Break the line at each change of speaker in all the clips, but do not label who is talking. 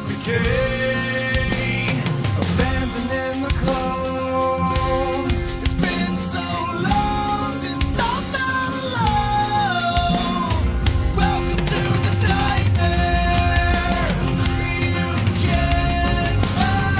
that decay, abandoned in the cold. It's been so long since I felt alone. Welcome to the nightmare. You can't run.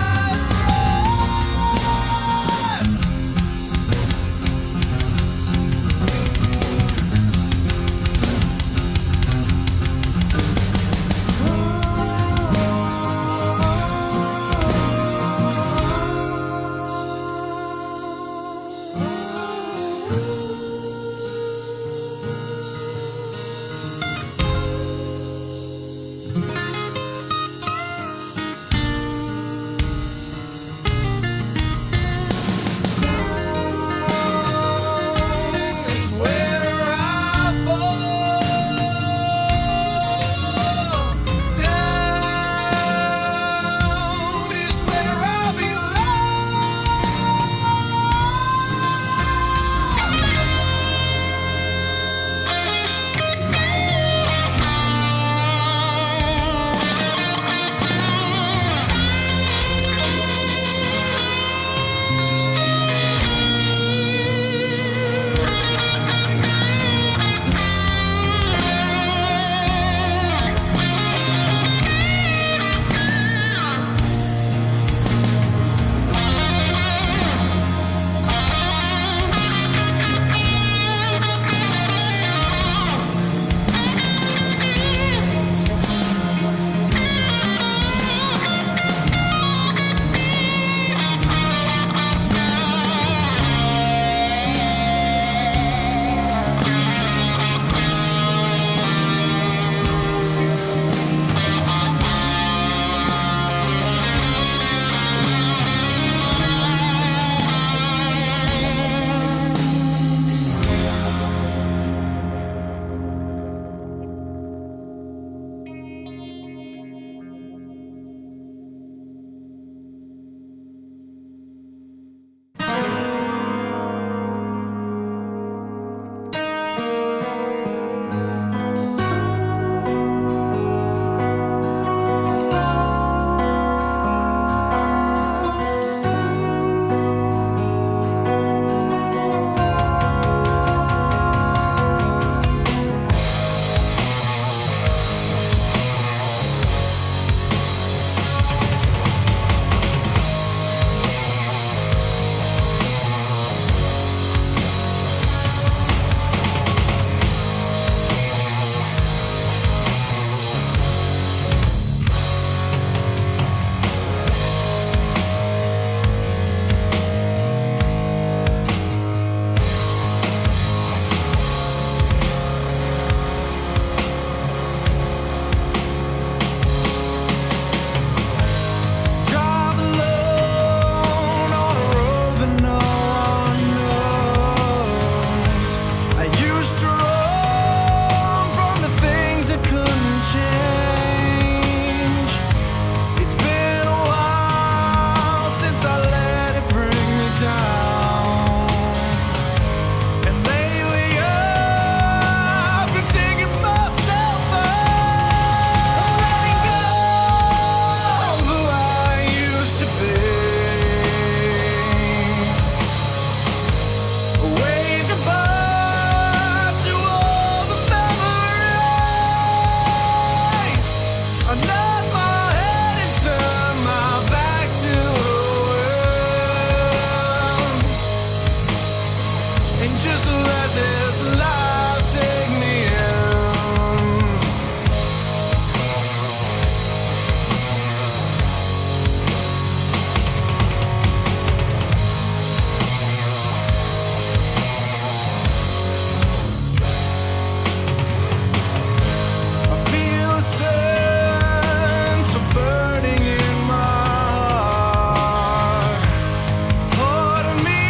Part of me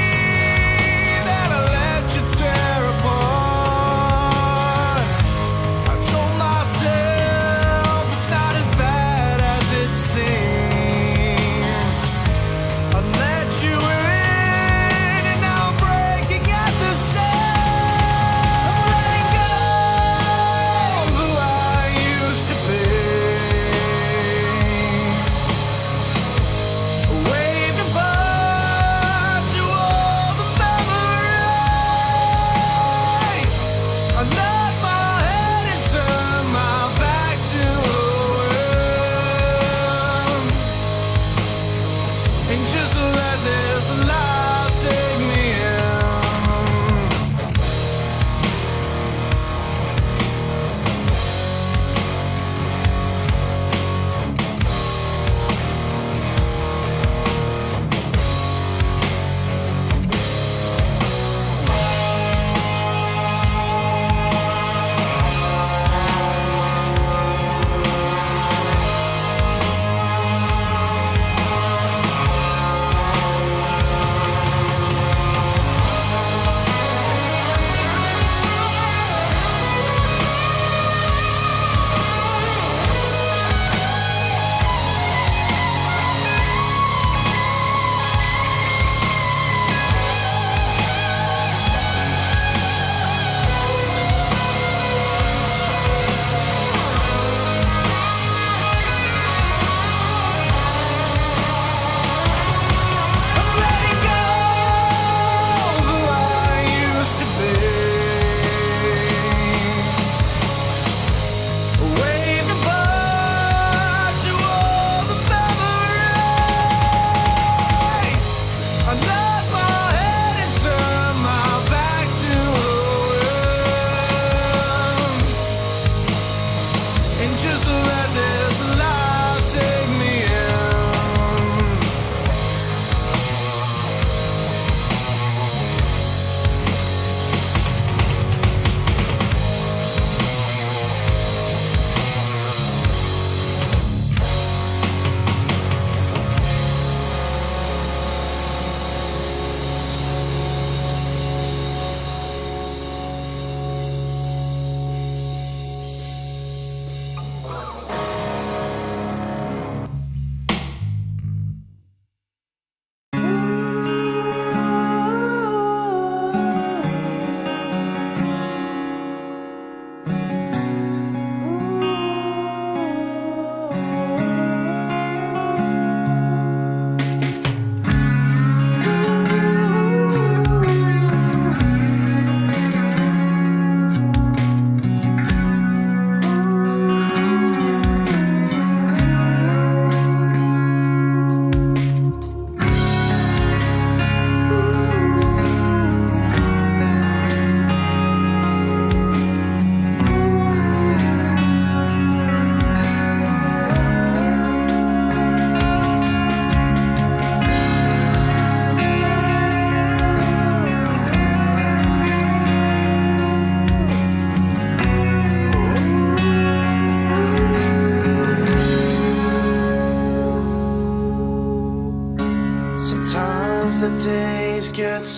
that I let you tear apart.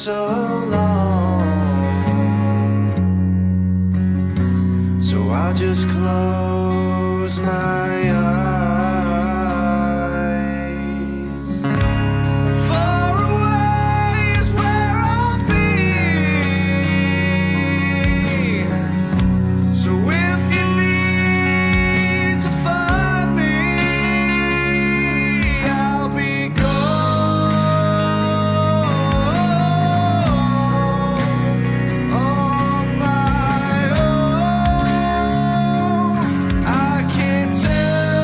so long. So I'll just close my eyes. Far away is where I'll be. So if you need to find me, I'll be gone on my own. I can't tell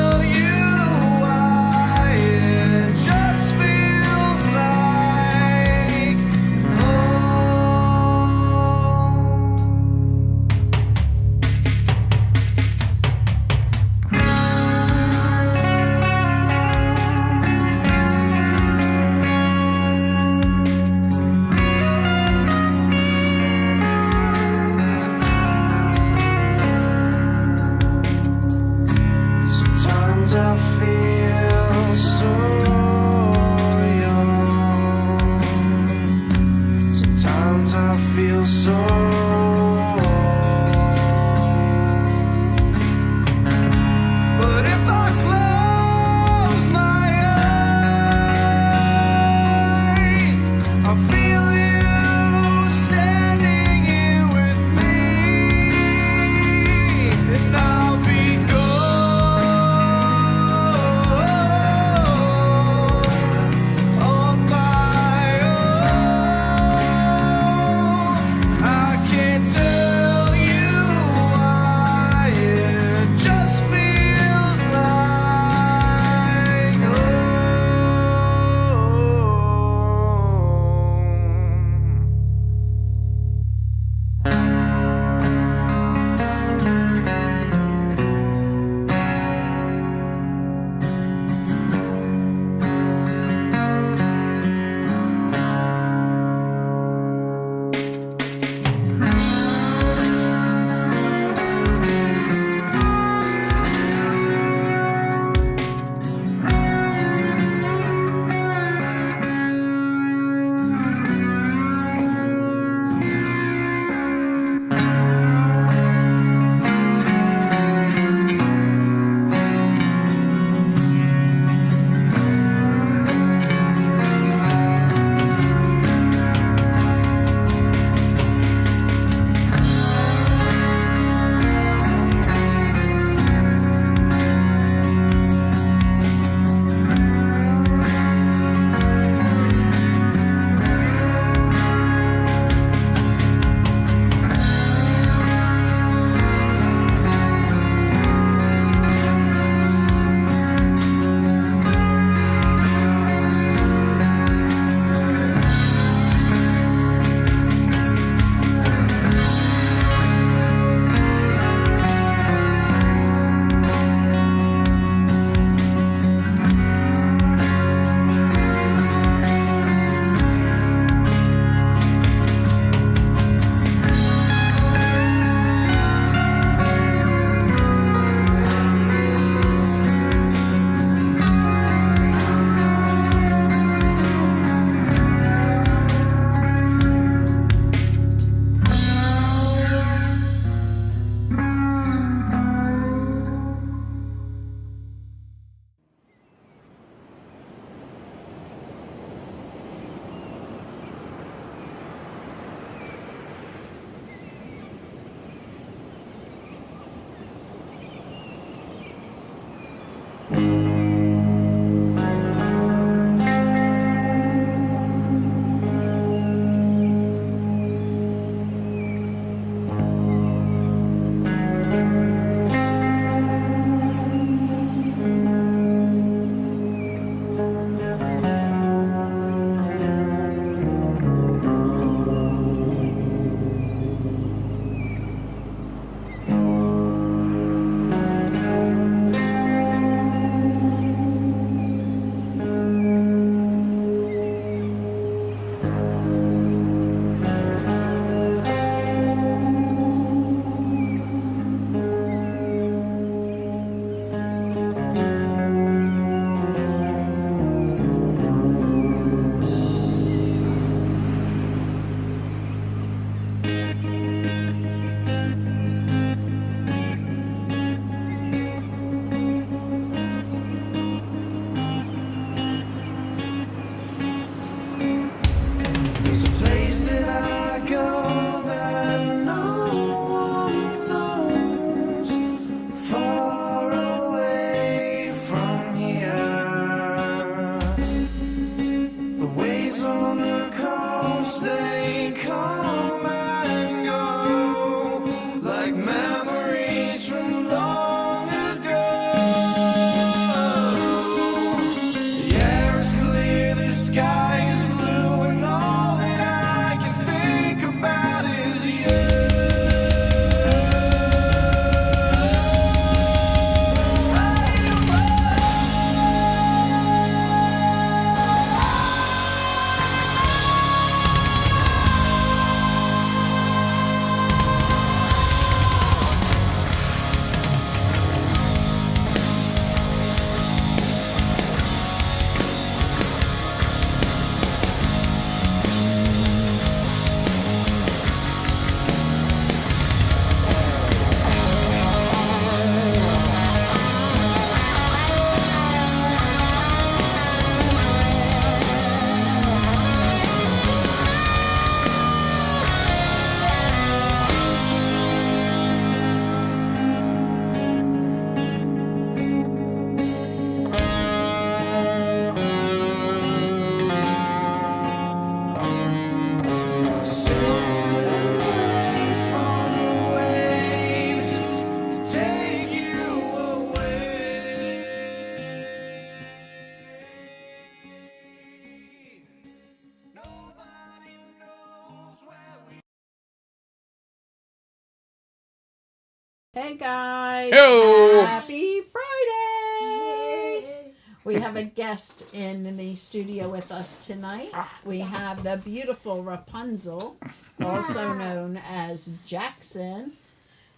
Hey guys!
Hello.
Happy Friday! We have a guest in the studio with us tonight. We have the beautiful Rapunzel, also known as Jackson.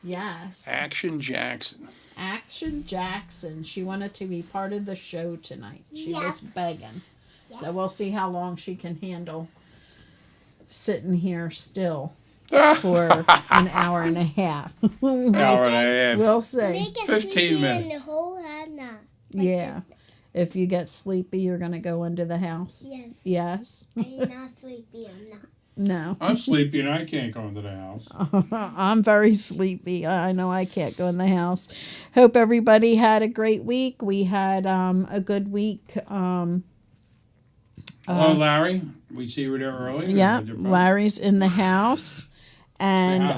Yes,
Action Jackson.
Action Jackson. She wanted to be part of the show tonight. She was begging. So we'll see how long she can handle sitting here still for an hour and a half.
Hour and a half.
We'll see.
Make it
15
sleepy
minutes.
in the whole night.
Yeah. If you get sleepy, you're going to go into the house?
Yes.
Yes.
I'm not sleepy. I'm not.
No.
I'm sleepy and I can't go into the house.
I'm very sleepy. I know I can't go in the house. Hope everybody had a great week. We had a good week.
Hello, Larry. We see you there early.
Yeah, Larry's in the house. And
Say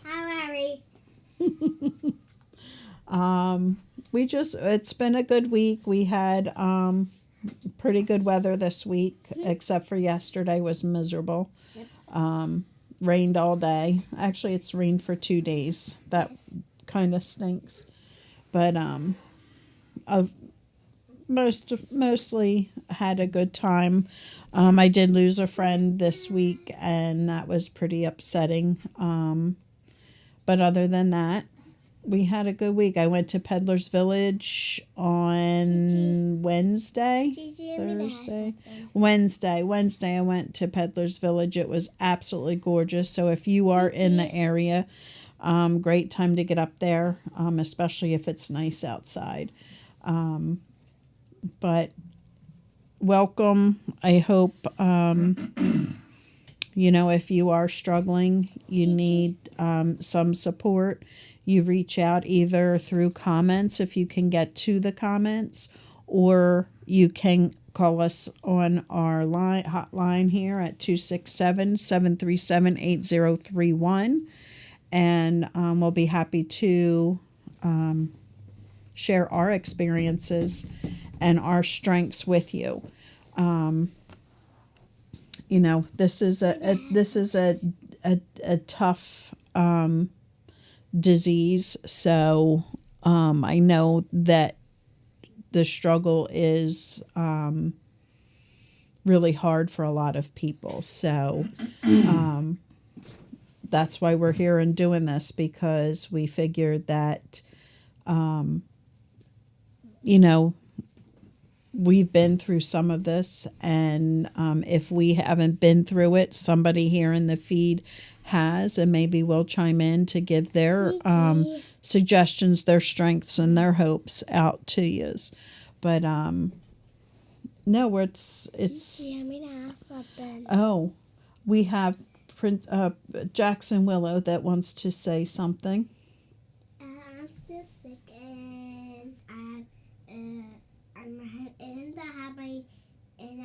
hi, Larry.
Hi, Larry.
it's been a good week. We had pretty good weather this week, except for yesterday was miserable. Rained all day. Actually, it's rained for 2 days. That kind of stinks. But I've mostly had a good time. I did lose a friend this week, and that was pretty upsetting. But other than that, we had a good week. I went to Peddler's Village on Wednesday. Thursday. Wednesday I went to Peddler's Village. It was absolutely gorgeous. So if you are in the area, great time to get up there, especially if it's nice outside. But welcome. I hope, if you are struggling, you need some support, you reach out either through comments if you can get to the comments, or you can call us on our hotline here at 267-737-8031, and we'll be happy to share our experiences and our strengths with you. This is a tough disease, so I know that the struggle is really hard for a lot of people. So that's why we're here and doing this, because we figured that we've been through some of this, and if we haven't been through it, somebody here in the feed has, and maybe will chime in to give their suggestions, their strengths, and their hopes out to you. But no, it's.
I'm gonna ask something.
Oh, we have Jackson Willow that wants to say something.
I'm still sick, and I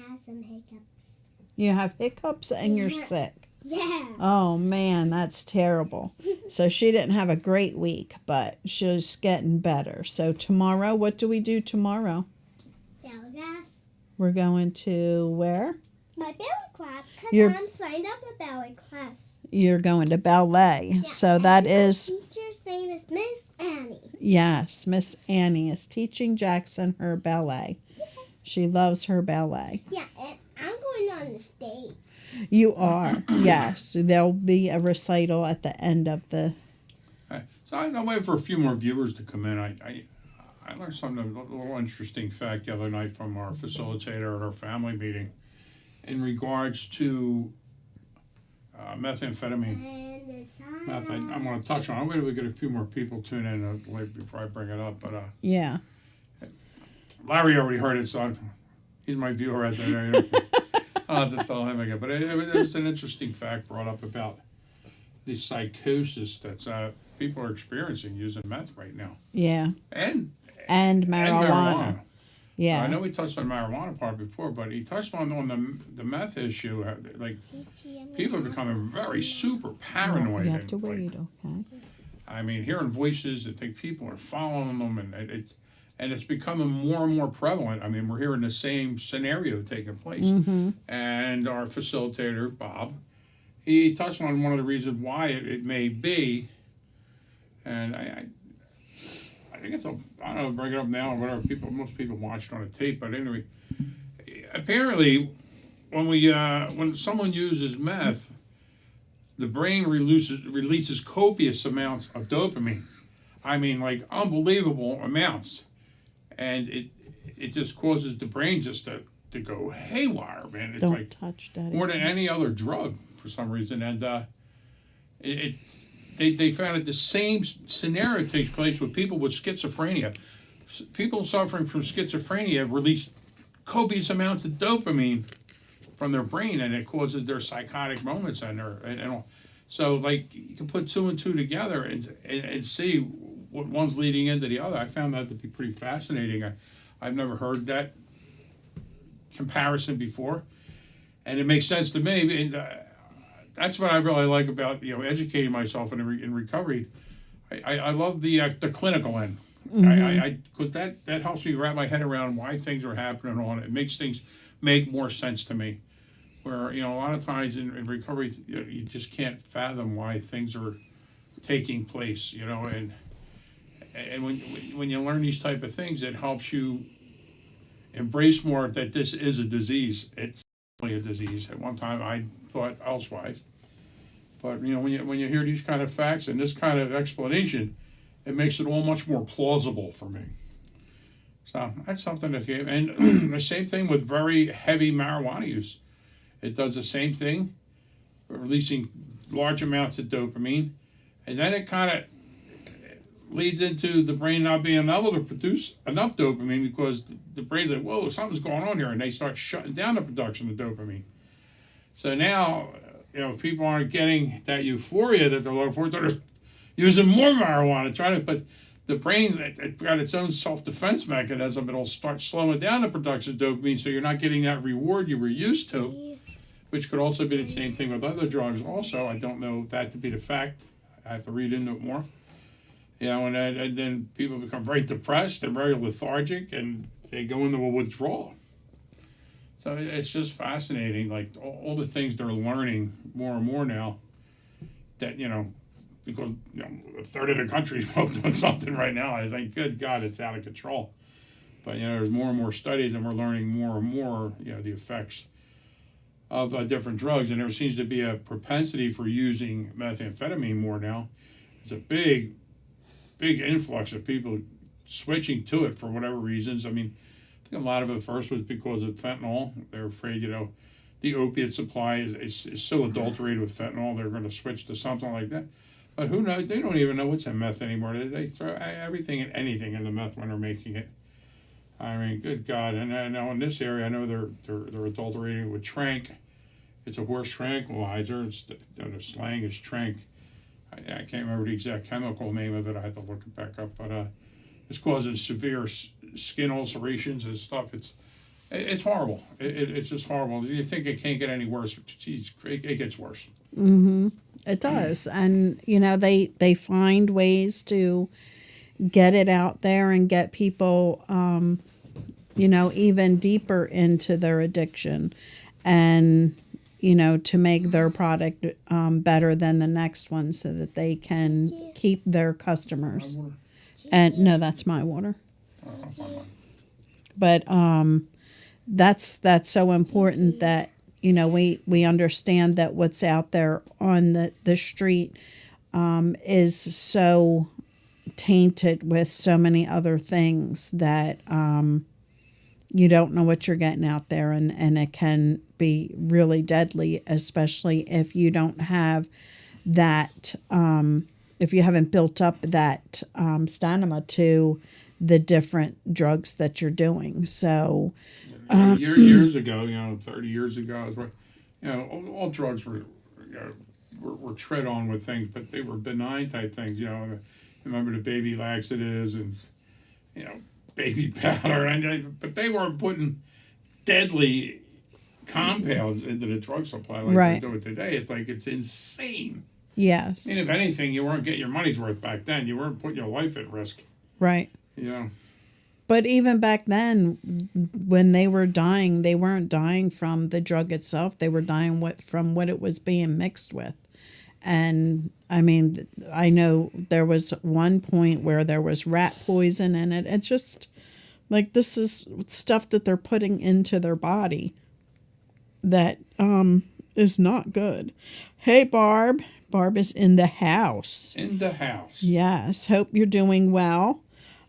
have some hiccups.
You have hiccups and you're sick.
Yeah.
Oh man, that's terrible. So she didn't have a great week, but she's getting better. So tomorrow, what do we do tomorrow?
Class.
We're going to where?
My ballet class,
You're-
because I'm signed up for ballet class.
You're going to ballet.
Yeah,
So
and
that
my
is,
teacher's name is Miss Annie.
yes, Miss Annie is teaching Jackson her ballet. She loves her ballet.
Yeah, and I'm going on the stage.
You are, yes. There'll be a recital at the end of the.
So I'm waiting for a few more viewers to come in. I learned something, a little interesting fact the other night from our facilitator at our family meeting in regards to methamphetamine.
And the sign.
Methane. I'm going to touch on it. I'm waiting to get a few more people tune in before I bring it up. But
Yeah.
Larry already heard it, so he's my viewer right there. I'll have to tell him again. But it was an interesting fact brought up about the psychosis that people are experiencing using meth right now.
Yeah.
And
marijuana. Yeah.
I know we touched on the marijuana part before, but he touched on the meth issue. Like, people are becoming very super paranoid.
You have to
and, like,
wait, okay.
I mean, hearing voices, I think people are following them, and it's becoming more and more prevalent. I mean, we're hearing the same scenario taking place.
Mm-hmm.
And our facilitator, Bob, he touched on one of the reasons why it may be And I think it's I don't know, bring it up now or whatever. Most people watch it on a tape, but anyway, apparently, when someone uses meth, the brain releases copious amounts of dopamine. I mean, like unbelievable amounts, and it just causes the brain just to go haywire, man. It's
Don't
like
touch that.
more than any other drug for some reason, and they found that the same scenario takes place with people with schizophrenia. People suffering from schizophrenia release copious amounts of dopamine from their brain, and it causes their psychotic moments and all. So, like, you can put two and two together and see what one's leading into the other. I found that to be pretty fascinating. I've never heard that comparison before, and it makes sense to me. And that's what I really like about educating myself in recovery. I love the clinical end. Because that helps me wrap my head around why things are happening and all. It makes things make more sense to me. Where a lot of times in recovery you just can't fathom why things are taking place. And when you learn these type of things, it helps you embrace more that this is a disease. It's only a disease. At one time I thought elsewise, but when you hear these kind of facts and this kind of explanation, it makes it all much more plausible for me. So that's something that gave. And the same thing with very heavy marijuana use. It does the same thing, releasing large amounts of dopamine, and then it kind of leads into the brain not being able to produce enough dopamine because the brain's like, whoa, something's going on here, and they start shutting down the production of dopamine. So now, people aren't getting that euphoria that they're looking for. They're using more marijuana, but the brain, it's got its own self-defense mechanism. It'll start slowing down the production of dopamine, so you're not getting that reward you were used to, which could also be the same thing with other drugs also. I don't know that to be the fact. I have to read into it more. And then people become very depressed and very lethargic, and they go into a withdrawal. So it's just fascinating, like all the things they're learning more and more now that, because a third of the country is doing something right now. I think, good God, it's out of control. But there's more and more studies, and we're learning more and more the effects of different drugs, and there seems to be a propensity for using methamphetamine more now. There's a big influx of people switching to it for whatever reasons. I mean, I think a lot of it first was because of fentanyl. They're afraid, the opiate supply is so adulterated with fentanyl, they're going to switch to something like that. But who knows? They don't even know what's in meth anymore. They throw everything and anything in the meth when they're making it. I mean, good God! And I know in this area, I know they're adulterating it with trank. It's a horse tranquilizer. The slang is trank. I can't remember the exact chemical name of it. I had to look it back up, but it's causing severe skin ulcerations and stuff. It's horrible. It's just horrible. You think it can't get any worse? Geez, it gets worse.
Mm-hmm. It does, and they find ways to get it out there and get people, even deeper into their addiction, and to make their product better than the next one, so that they can keep their customers. And no, that's my water. But that's so important that we understand that what's out there on the street is so tainted with so many other things that you don't know what you're getting out there, and it can be really deadly, especially if you don't have that, if you haven't built up that stamina to the different drugs that you're doing. So
years ago, 30 years ago, all drugs were tread on with things, but they were benign type things. Remember the baby laxatives and baby powder, but they weren't putting deadly compounds into the drug supply like
right.
they're doing today. It's like it's insane.
Yes.
And if anything, you weren't getting your money's worth back then. You weren't putting your life at risk.
Right. But even back then, when they were dying, they weren't dying from the drug itself. They were dying from what it was being mixed with. And I mean, I know there was one point where there was rat poison in it. It's just like this is stuff that they're putting into their body that is not good. Hey, Barb. Barb is in the house.
In the house.
Yes. Hope you're doing well.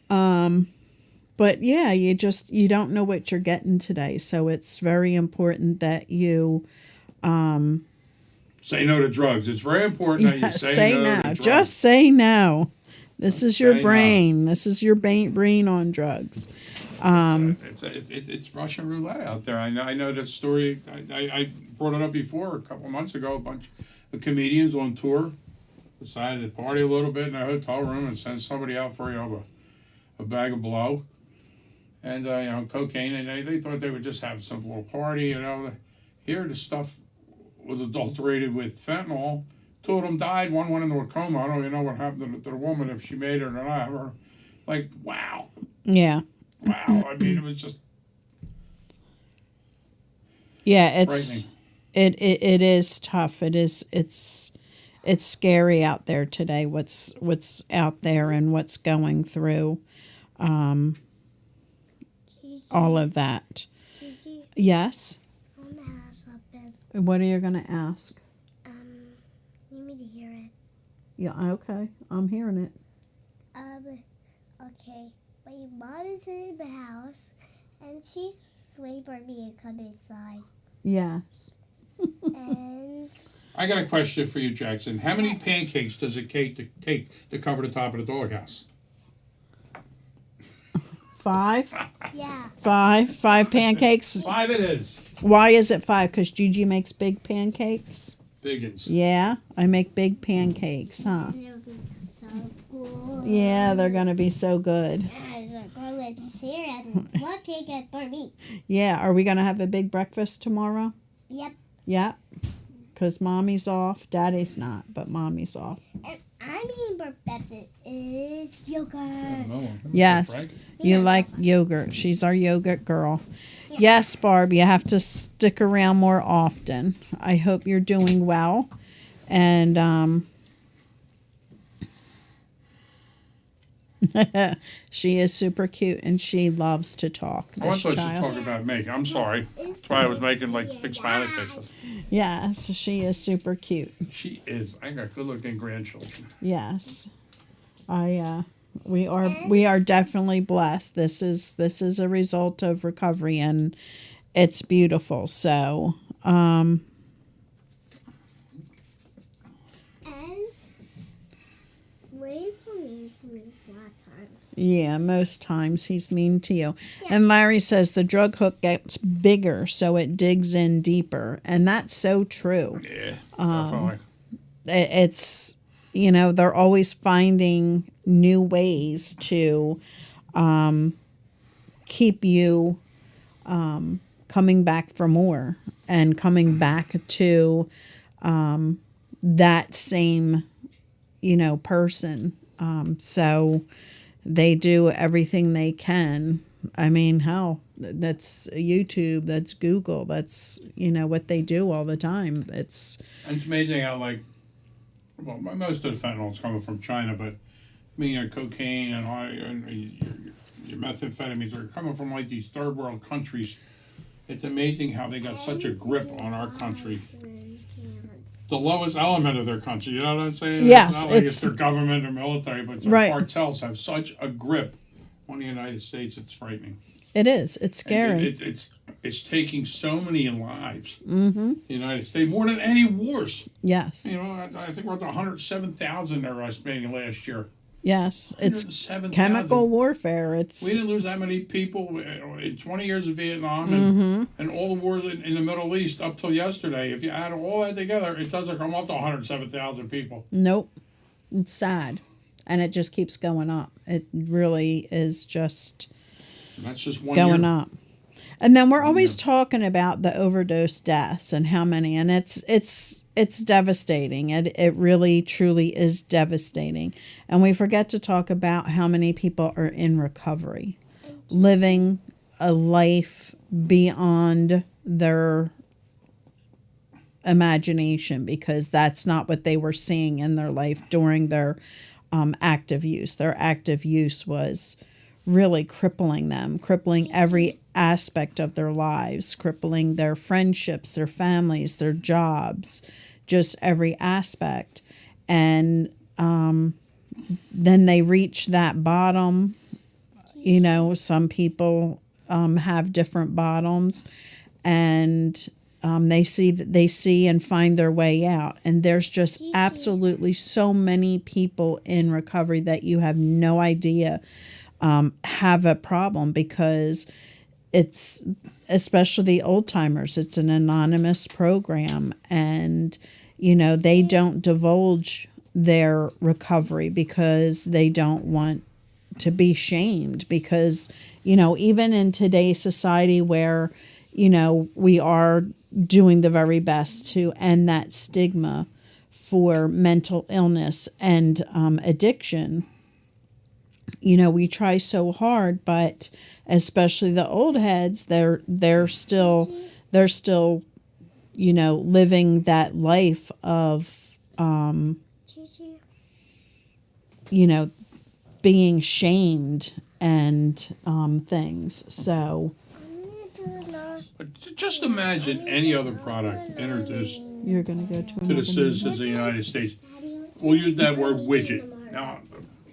But yeah, you don't know what you're getting today. So it's very important that you
Say no to drugs. It's very important that you say no to drugs.
Just say no. This is your
say no.
brain. This is your brain on drugs.
It's Russian roulette out there. I know that story. I brought it up before a couple of months ago. A bunch of comedians on tour decided to party a little bit in a hotel room and send somebody out for a bag of blow and cocaine, and they thought they would just have a simple little party. Here the stuff was adulterated with fentanyl. Two of them died. One went into a coma. I don't even know what happened to the woman, if she made it or not. Wow.
Yeah.
Wow. I mean, it was just
it's
frightening.
it is tough. It's scary out there today. What's out there and what's going through all of that.
Gigi,
Yes.
I want to ask something.
What are you gonna ask?
Need me to hear it.
Yeah. Okay. I'm hearing it.
Okay. My mom is in the house, and she's waiting for me to come inside.
Yes.
And
I got a question for you, Jackson. How many pancakes does it take to cover the top of the doghouse?
5.
yeah,
5 pancakes.
5 it is.
Why is it 5? Because Gigi makes big pancakes.
Biggins.
Yeah, I make big pancakes, huh?
and it'll be so cool.
Yeah, they're gonna be so good.
Guys are going to Sarah and look it for me.
Yeah, are we gonna have a big breakfast tomorrow?
Yep.
Yeah, because mommy's off. Daddy's not, but mommy's off.
And I mean, Barbette is yogurt.
Yes, you
Yeah.
like yogurt. She's our yogurt girl. Yes, Barb, you have to stick around more often. I hope you're doing well. And she is super cute and she loves to talk.
I
This
thought you
child.
talking about me. I'm sorry. That's why I was making big smiley faces.
Yes, she is super cute.
She is. I got good looking grandchildren.
Yes. We are definitely blessed. This is a result of recovery and it's beautiful. So,
And Wayne's so mean to me a lot of times.
yeah, most times he's mean to you. And Larry says the drug hook gets bigger, so it digs in deeper. And that's so true.
Yeah, definitely.
It's, they're always finding new ways to keep you coming back for more and coming back to that same, person. So they do everything they can. I mean, hell, that's YouTube, that's Google, that's, what they do all the time.
And it's amazing how most of the fentanyl is coming from China, but cocaine and your methamphetamines are coming from these third world countries. It's amazing how they got such a grip on our country. The lowest element of their country, you know what I'm saying?
Yes,
it's not like
it's-
it's their government or military, but their
Right.
cartels have such a grip on the United States. It's frightening.
It is. It's scary.
It's taking so many lives. Mm-hmm. The United States more than any wars.
Yes.
I think we're at 107,000 they're estimating last year.
Yes. It's
107,000.
chemical warfare. It's
We didn't lose that many people in 20 years of Vietnam and all the wars in the Middle East up till yesterday. If you add all that together, it doesn't come up to 107,000 people.
nope. It's sad. And it just keeps going up. It really is just
And that's just one
going
year.
up. And then we're always talking about the overdose deaths and how many, and it's devastating. It really truly is devastating. And we forget to talk about how many people are in recovery, living a life beyond their imagination, because that's not what they were seeing in their life during their active use. Their active use was really crippling them, crippling every aspect of their lives, crippling their friendships, their families, their jobs, just every aspect. And then they reach that bottom. You know, some people have different bottoms, and they see and find their way out. And there's just absolutely so many people in recovery that you have no idea have a problem, because it's, especially the old timers, it's an anonymous program, and you know, they don't divulge their recovery because they don't want to be shamed, because you know, even in today's society where you know, we are doing the very best to end that stigma for mental illness and addiction. You know, we try so hard, but especially the old heads, they're still, you know, living that life of, you know, being shamed and things. So
But just imagine any other product introduced
you're going to go to
to the
another
citizens of the United States. We'll use that word widget. Now,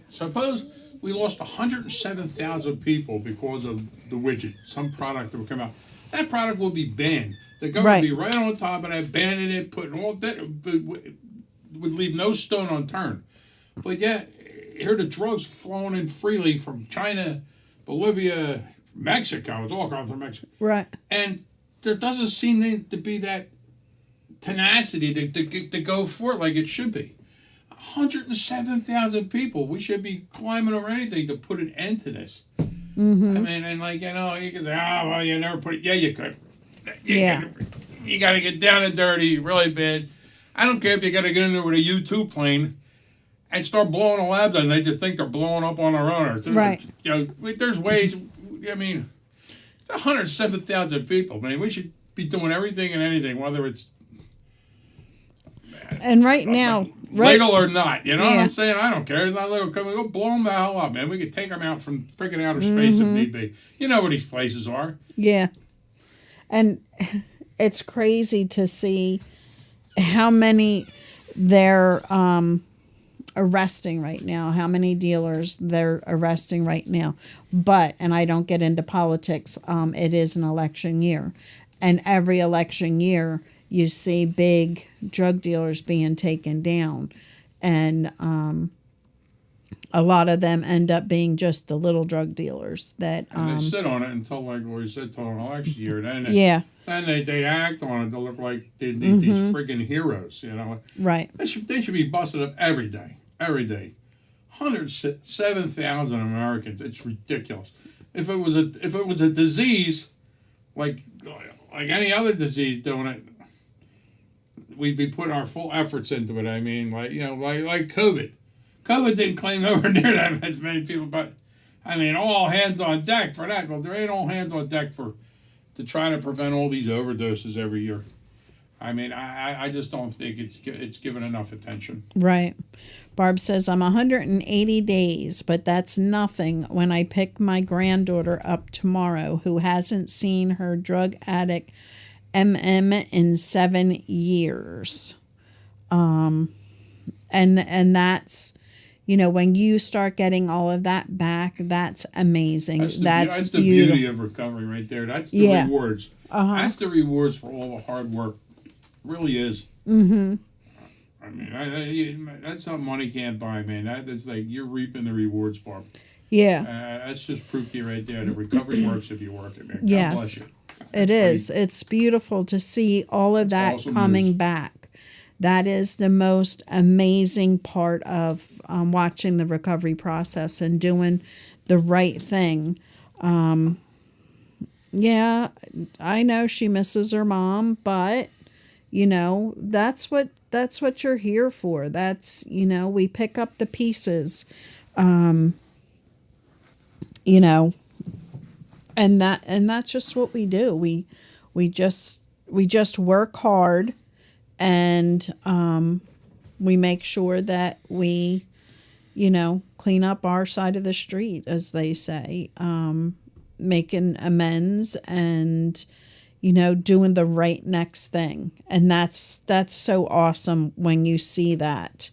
suppose we lost 107,000 people because of the widget, some product that would come out. That product will be banned. The government would be right on top of that, banning it, putting all that, would leave no stone unturned. But yet, here the drugs flowing in freely from China, Bolivia, Mexico. It's all coming from Mexico.
Right.
And there doesn't seem to be that tenacity to go for it like it should be. 107,000 people. We should be climbing over anything to put an end to this.
Mm-hmm.
I mean, and like, you know, you can say, oh, well, you never put it. Yeah, you could.
Yeah.
You got to get down and dirty really bad. I don't care if you got to get in there with a U-2 plane and start blowing a lab down. They just think they're blowing up on their own.
Right.
You know, there's ways. I mean, 107,000 people. I mean, we should be doing everything and anything, whether it's
And right now,
legal or not. You know what
Yeah.
I'm saying? I don't care. It's not legal. Come on, go blow them the hell up, man. We could take them out from freaking outer space if need be. You know where these places are.
yeah. And it's crazy to see how many they're arresting right now, how many dealers they're arresting right now. But, and I don't get into politics, it is an election year. And every election year, you see big drug dealers being taken down. And a lot of them end up being just the little drug dealers that...
And they sit on it until, like Lori said, till an election year. Then
yeah,
then they act on it to look like these friggin' heroes, you know.
right.
They should be busted up every day. Every day. 107,000 Americans. It's ridiculous. If it was a disease, like any other disease doing it, we'd be putting our full efforts into it. I mean, like COVID. COVID didn't claim nowhere near that as many people, but I mean, all hands on deck for that. Well, there ain't all hands on deck to try to prevent all these overdoses every year. I mean, I just don't think it's given enough attention.
Right. Barb says, I'm 180 days, but that's nothing when I pick my granddaughter up tomorrow who hasn't seen her drug addict MM in 7 years. And that's, you know, when you start getting all of that back, that's amazing. That's
the
beautiful.
beauty of recovery right there. That's the rewards. That's the rewards for all the hard work. Really is. Mm-hmm. I mean, that's something money can't buy, man. That's like you're reaping the rewards, Barb.
Yeah.
That's just proof to you right there. The recovery works if you work it, man. God
Yes.
bless you.
It is. It's beautiful to see all of that
awesome
coming
news.
back. That is the most amazing part of watching the recovery process and doing the right thing. Yeah, I know she misses her mom, but you know, that's what you're here for. That's, you know, we pick up the pieces. You know, and that's just what we do. We just work hard and we make sure that we, clean up our side of the street, as they say, making amends and, doing the right next thing. And that's so awesome when you see that.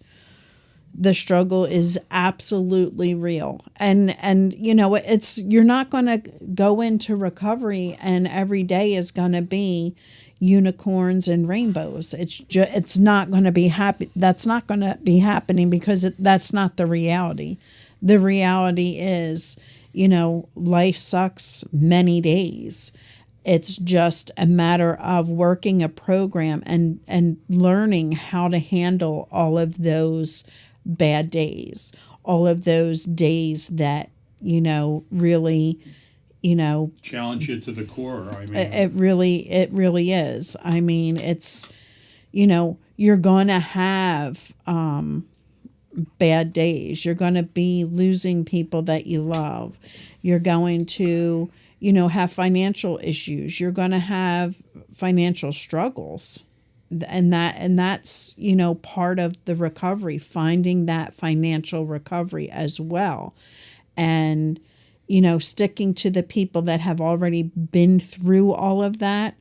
The struggle is absolutely real. And it's, you're not going to go into recovery and every day is going to be unicorns and rainbows. It's not going to be happy. That's not going to be happening because that's not the reality. The reality is, life sucks many days. It's just a matter of working a program and learning how to handle all of those bad days, all of those days that, really,
challenge you to the core. I mean,
it really is. I mean, it's, you're going to have bad days. You're going to be losing people that you love. You're going to, have financial issues. You're going to have financial struggles. And that's, part of the recovery, finding that financial recovery as well. And, sticking to the people that have already been through all of that.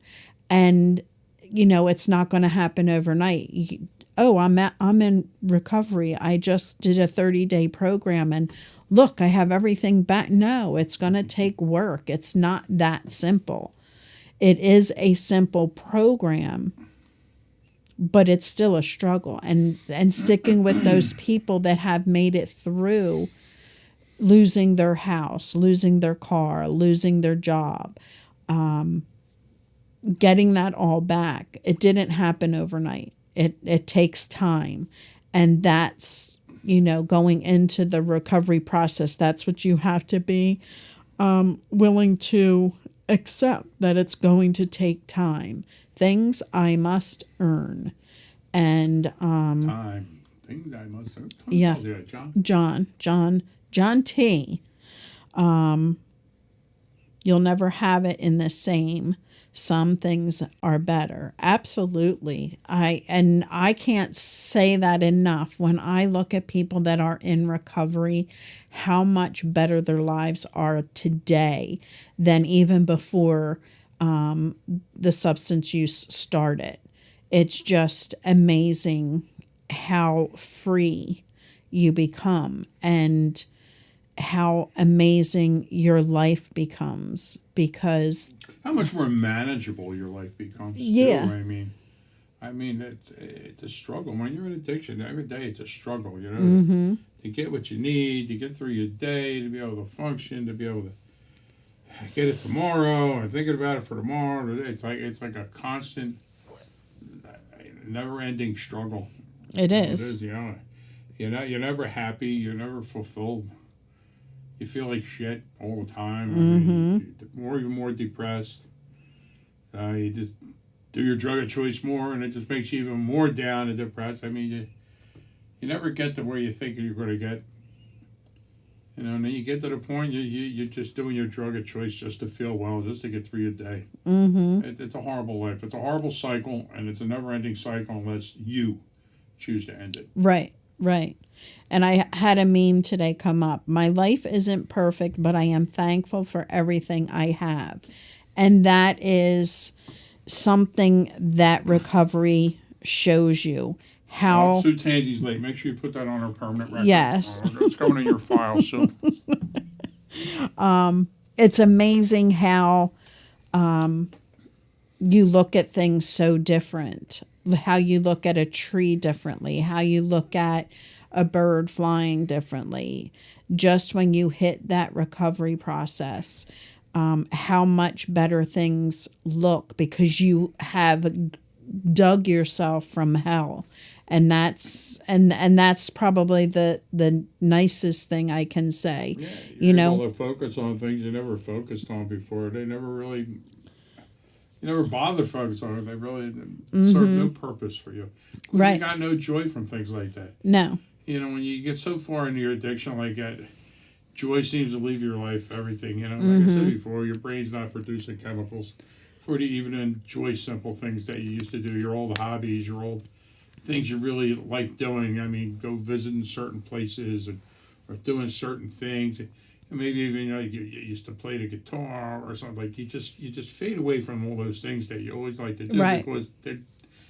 And, it's not going to happen overnight. I'm in recovery. I just did a 30-day program and look, I have everything back. No, it's going to take work. It's not that simple. It is a simple program, but it's still a struggle. And sticking with those people that have made it through losing their house, losing their car, losing their job, getting that all back. It didn't happen overnight. It takes time. And that's, going into the recovery process, that's what you have to be willing to accept, that it's going to take time. Things I must earn. And
time. Things I must earn.
Yeah. John T. You'll never have it in the same. Some things are better. Absolutely. I can't say that enough. When I look at people that are in recovery, how much better their lives are today than even before the substance use started. It's just amazing how free you become and how amazing your life becomes, because
how much more manageable your life becomes.
Yeah.
Too. I mean, it's a struggle. When you're in addiction, every day it's a struggle. To get what you need, to get through your day, to be able to function, to be able to get it tomorrow, and thinking about it for tomorrow. It's like a constant, never-ending struggle.
it is.
You're never happy. You're never fulfilled. You feel like shit all the time. I mean, you're more depressed. You just do your drug of choice more, and it just makes you even more down and depressed. I mean, you never get to where you think you're going to get. And then you get to the point you're just doing your drug of choice just to feel well, just to get through your day. It's a horrible life. It's a horrible cycle, and it's a never-ending cycle unless you choose to end it.
Right. And I had a meme today come up. My life isn't perfect, but I am thankful for everything I have. And that is something that recovery shows you. How
Sue Tansy's late. Make sure you put that on her permanent record.
Yes.
It's going in your file, Sue.
it's amazing how you look at things so different, how you look at a tree differently, how you look at a bird flying differently, just when you hit that recovery process, how much better things look because you have dug yourself from hell. And that's probably the nicest thing I can say.
Yeah,
you're
able to focus on things you never focused on before. They never really, you never bothered to focus on it. They really serve no purpose for you.
Right.
You got no joy from things like that.
No.
When you get so far into your addiction like that, joy seems to leave your life, everything. Like I said before, your brain's not producing chemicals for you to even enjoy simple things that you used to do, your old hobbies, your old things you really like doing. I mean, go visiting certain places or doing certain things. And maybe even you used to play the guitar or something. Like you just fade away from all those things that you always like to do
Right.
because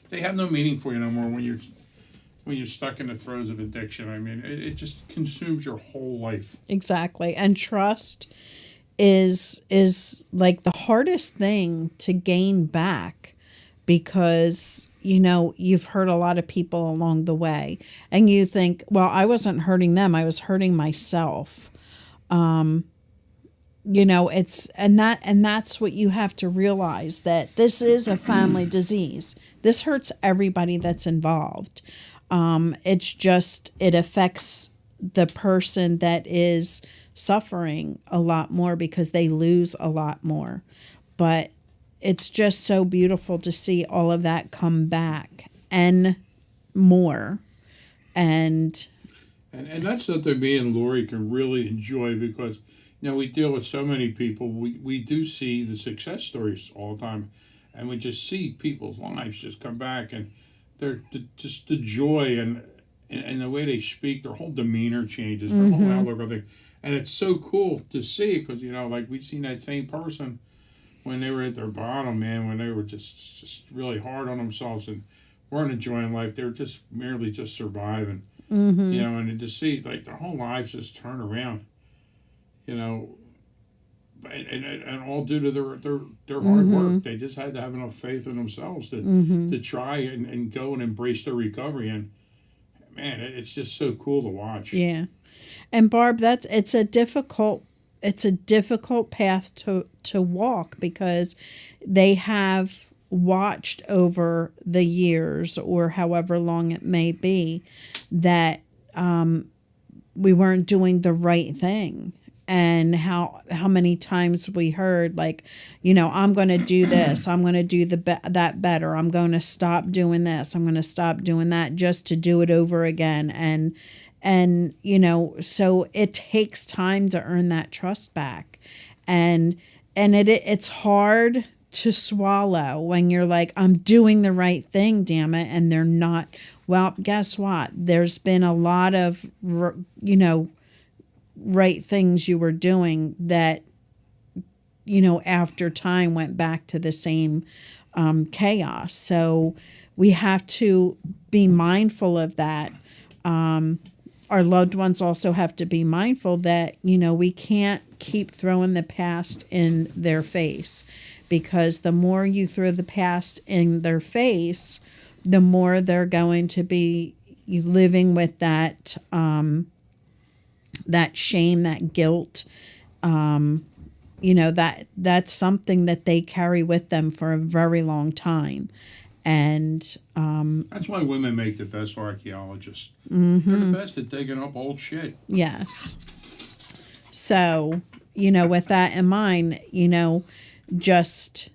they have no meaning for you no more when you're stuck in the throes of addiction. I mean, it just consumes your whole life.
Exactly. And trust is like the hardest thing to gain back because you've hurt a lot of people along the way and you think, well, I wasn't hurting them, I was hurting myself. That's what you have to realize, that this is a family disease. This hurts everybody that's involved. It affects the person that is suffering a lot more because they lose a lot more. But it's just so beautiful to see all of that come back and more. And
that's something me and Lori can really enjoy because we deal with so many people. We do see the success stories all the time, and we just see people's lives just come back, and they're just the joy and the way they speak, their whole demeanor changes, their whole outlook on things. And it's so cool to see because, like we've seen that same person when they were at their bottom, man, when they were just really hard on themselves and weren't enjoying life. They were just merely just surviving, and to see like their whole lives just turn around, and all due to their hard work. They just had to have enough faith in themselves to try and go and embrace their recovery. And man, it's just so cool to watch.
yeah. And Barb, it's a difficult path to walk because they have watched over the years or however long it may be that we weren't doing the right thing. And how many times we heard like, I'm going to do this, I'm going to do that better, I'm going to stop doing this, I'm going to stop doing that, just to do it over again. And so it takes time to earn that trust back, and it's hard to swallow when you're like, I'm doing the right thing, damn it, and they're not. Well, guess what? There's been a lot of right things you were doing that after time went back to the same chaos. So we have to be mindful of that. Our loved ones also have to be mindful that we can't keep throwing the past in their face, because the more you throw the past in their face, the more they're going to be living with that that shame, that guilt, that's something that they carry with them for a very long time. And
that's why women make the best archaeologists. They're the best at digging up old shit.
yes. So, with that in mind, just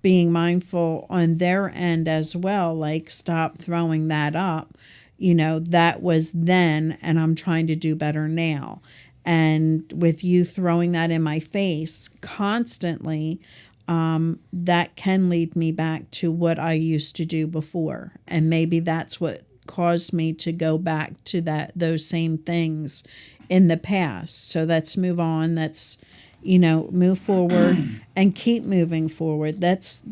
being mindful on their end as well, like stop throwing that up. That was then, and I'm trying to do better now. And with you throwing that in my face constantly, that can lead me back to what I used to do before. And maybe that's what caused me to go back to those same things in the past. So let's move on. Let's, move forward and keep moving forward. Let's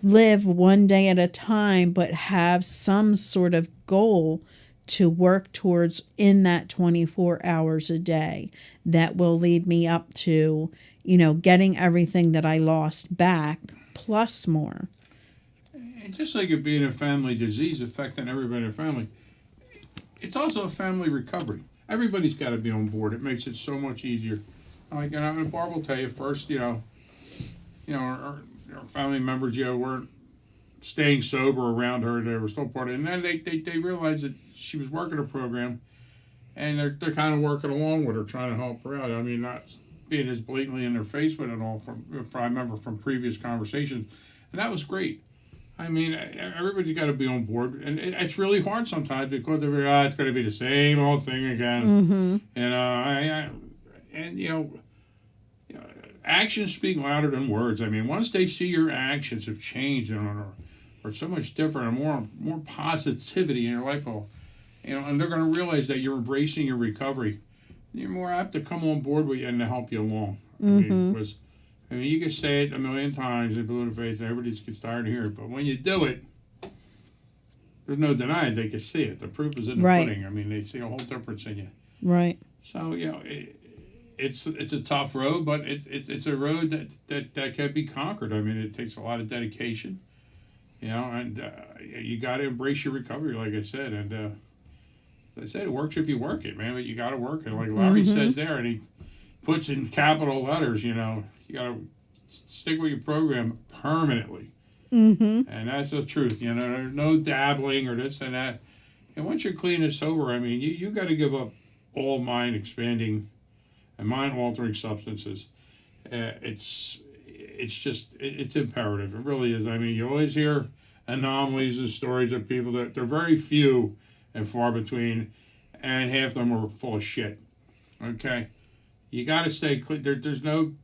live one day at a time, but have some sort of goal to work towards in that 24 hours a day that will lead me up to, getting everything that I lost back plus more.
And just like it being a family disease affecting everybody in the family, it's also a family recovery. Everybody's got to be on board. It makes it so much easier. Like, and Barb will tell you first, our family members, weren't staying sober around her. They were still part of it. And then they realized that she was working a program, and they're kind of working along with her, trying to help her out. I mean, not being as blatantly in their face with it all, I remember from previous conversations. And that was great. I mean, everybody's got to be on board. And it's really hard sometimes because they're it's going to be the same old thing again. And actions speak louder than words. I mean, once they see your actions have changed and are so much different and more positivity in your life, and they're going to realize that you're embracing your recovery. You're more apt to come on board with you and to help you along. Because you can say it a million times in blue in the face, and everybody gets tired of hearing it. But when you do it, there's no denying they can see it. The proof is in the
Right.
pudding. I mean, they see a whole difference in you.
Right.
So it's a tough road, but it's a road that can be conquered. I mean, it takes a lot of dedication, and you got to embrace your recovery, like I said. And I said, it works if you work it, man. But you got to work it, like Larry says there, and he puts in capital letters. You got to stick with your program permanently, and that's the truth. There's no dabbling or this and that. And once you're clean and sober, I mean, you got to give up all mind expanding and mind altering substances. It's imperative. It really is. I mean, you always hear anomalies and stories of people that they're very few and far between, and half of them are full of shit. Okay, you got to stay clean. There's no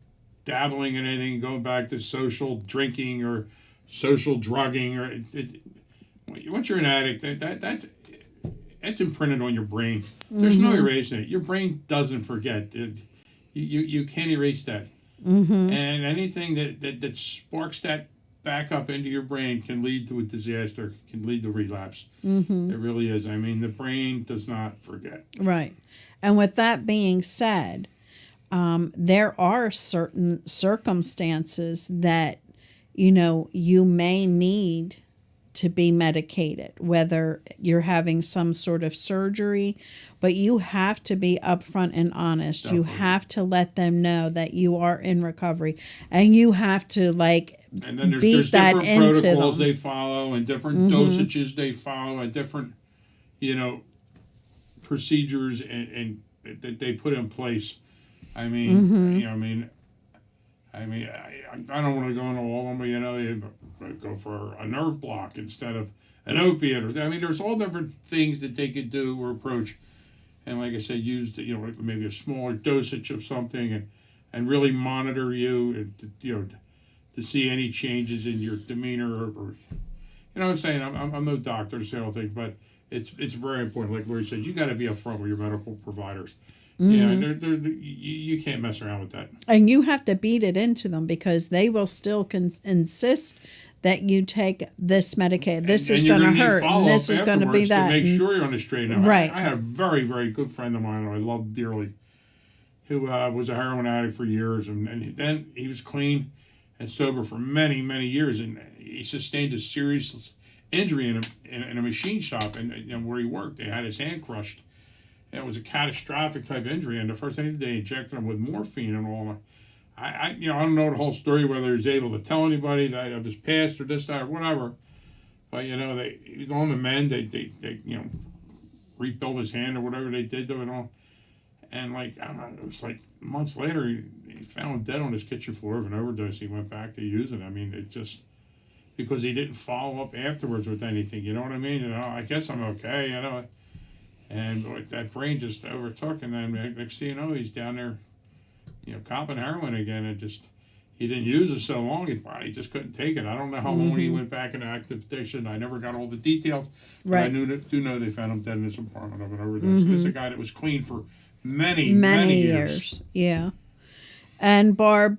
dabbling in anything, going back to social drinking or social drugging, or once you're an addict, that's imprinted on your brain. There's no erasing it. Your brain doesn't forget. You can't erase that. And anything that sparks that back up into your brain can lead to a disaster, can lead to relapse. It really is. I mean, the brain does not forget.
Right. And with that being said, there are certain circumstances that, you may need to be medicated, whether you're having some sort of surgery, but you have to be upfront and honest.
Definitely.
You have to let them know that you are in recovery, and you have to
And then
beat
there's
that
different
into
protocols
them.
they follow, and different dosages they follow, and different, procedures and that they put in place. I mean, I don't want to go into all of them, but you go for a nerve block instead of an opiate. I mean, there's all different things that they could do or approach, and like I said, use maybe a smaller dosage of something, and really monitor you, to see any changes in your demeanor or what I'm saying. I'm no doctor to say all things, but it's very important. Like Lori said, you got to be upfront with your medical providers. Yeah, you can't mess around with that.
And you have to beat it into them, because they will still insist that you take this medication. This is going to hurt, and this is going to be that.
To make sure you're on the straight and narrow.
Right.
I had a very, very good friend of mine who I loved dearly, who was a heroin addict for years, and then he was clean and sober for many, many years, and he sustained a serious injury in a machine shop, and where he worked. They had his hand crushed. It was a catastrophic type injury, and the first thing they injected him with morphine and all. I don't know the whole story, whether he was able to tell anybody that of his past or this, that, or whatever. But he was on the mend. They rebuilt his hand or whatever they did to it all. And I don't know, it was months later, he found dead on his kitchen floor of an overdose. He went back to using it. I mean, it just because he didn't follow up afterwards with anything. You know what I mean? I guess I'm okay. And that brain just overtook, and then next thing you know, he's down there, copping heroin again, and he didn't use it so long, his body just couldn't take it. I don't know how long he went back into active addiction. I never got all the details, but I do know they found him dead in his apartment of an overdose. This is a guy that was clean for many years.
Yeah. And Barb,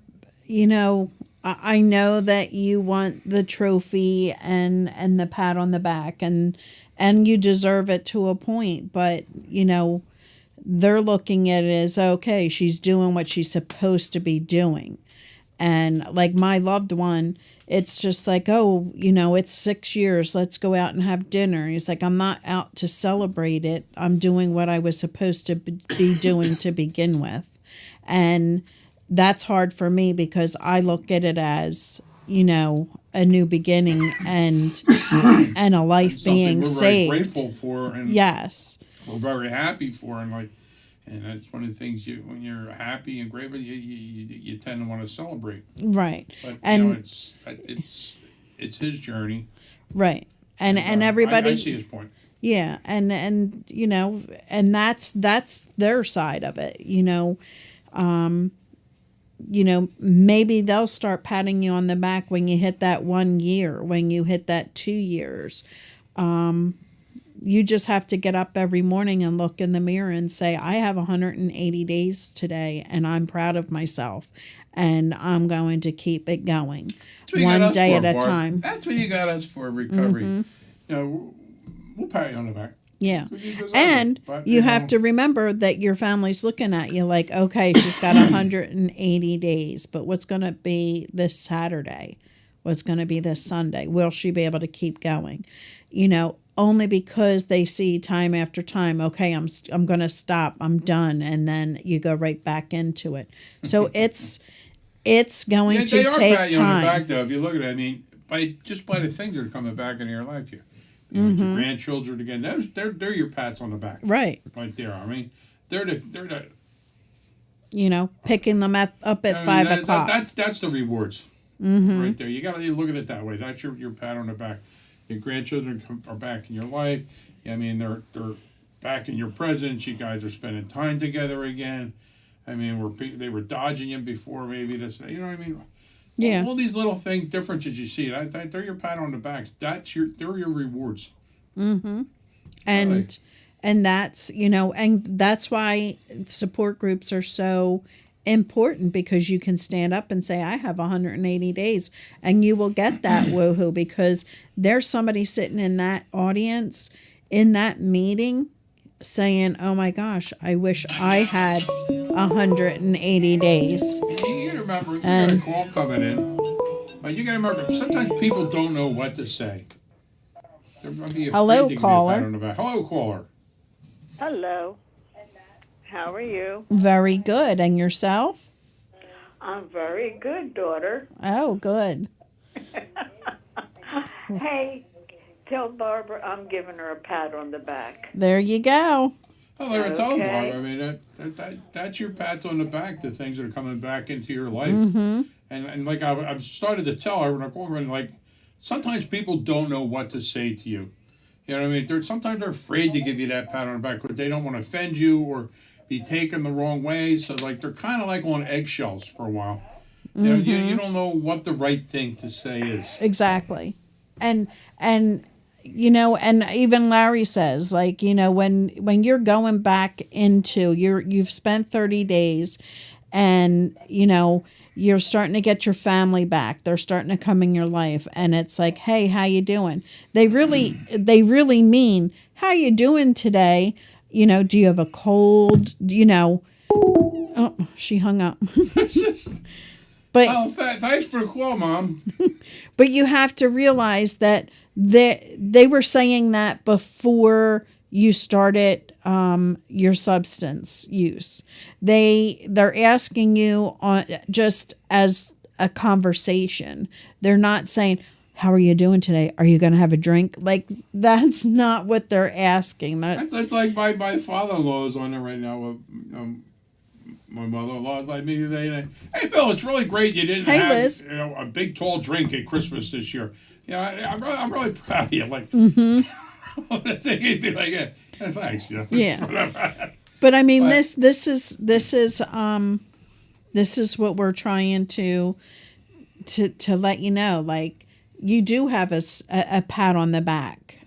I know that you want the trophy and the pat on the back, and you deserve it to a point, but they're looking at it as, okay, she's doing what she's supposed to be doing. And like my loved one, it's just like, oh, it's 6 years, let's go out and have dinner. He's like, I'm not out to celebrate it. I'm doing what I was supposed to be doing to begin with. And that's hard for me, because I look at it as, a new beginning and a life being
we're
saved.
Very grateful for, and
yes,
we're very happy for, and that's one of the things when you're happy and grateful, you tend to want to celebrate.
Right.
But
and
it's his journey.
Right. And everybody,
I see his point.
Yeah, and and that's their side of it. maybe they'll start patting you on the back when you hit that 1 year, when you hit that 2 years. You just have to get up every morning and look in the mirror and say, I have 180 days today, and I'm proud of myself, and I'm going to keep it going
That's what you got
one
us
day
for,
at a
Barb.
time.
That's what you got us for, recovery. We'll pat you on the back.
Yeah.
You deserve
And
it, but,
you have to remember that your family's looking at you like, okay, she's got 180 days, but what's going to be this Saturday? What's going to be this Sunday? Will she be able to keep going? Only because they see time after time, okay, I'm going to stop, I'm done, and then you go right back into it. So it's going
they
to
are
take
patting you on the back,
time.
though. If you look at it, I mean, by the things that are coming back into your life, with your grandchildren again, they're your pats on the back,
Right.
right there. I mean, they're the
Picking them up at
I mean,
5 o'clock.
That's the rewards, right there. You got to look at it that way. That's your pat on the back. Your grandchildren are back in your life. I mean, they're back in your presence. You guys are spending time together again. I mean, they were dodging you before, maybe this. You know what I mean?
Yeah.
All these little differences you see. They're your pat on the back. They're your rewards.
And
Really.
and that's and that's why support groups are so important, because you can stand up and say, I have 180 days, and you will get that woohoo, because there's somebody sitting in that audience, in that meeting, saying, oh my gosh, I wish I had 180 days.
You gotta remember, we got a call coming in. But you gotta remember, sometimes people don't know what to say. They're gonna be afraid
Hello,
to give you a
caller.
pat on the back. Hello, caller.
Hello. How are you?
Very good. And yourself?
I'm very good, daughter.
Oh, good.
Hey, tell Barbara I'm giving her a pat on the back.
There you go.
Oh, they were telling
Okay.
Barb. I mean, that's your pats on the back, the things that are coming back into your life. And like I've started to tell her when I call her, and like sometimes people don't know what to say to you. You know what I mean? Sometimes they're afraid to give you that pat on the back because they don't want to offend you or be taken the wrong way. So like they're kind of like on eggshells for a while. You don't know what the right thing to say is.
Exactly. And and even Larry says, like, when you're going back into you've spent 30 days, and you're starting to get your family back, they're starting to come in your life, and it's like, hey, how you doing? They really mean, how you doing today? Do you have a cold? Oh, she hung up.
It's just,
But
thanks for the call, Mom.
But you have to realize that they were saying that before you started your substance use. They're asking you on just as a conversation. They're not saying, how are you doing today? Are you going to have a drink? Like, that's not what they're asking.
That's like my father-in-law is on there right now with my mother-in-law is like me today. Hey, Bill, it's really great you didn't have
Liz.
a big tall drink at Christmas this year. I'm really proud of you. Like, he'd be like, yeah, thanks.
Yeah. But I mean, this is what we're trying to let you know. Like, you do have a pat on the back.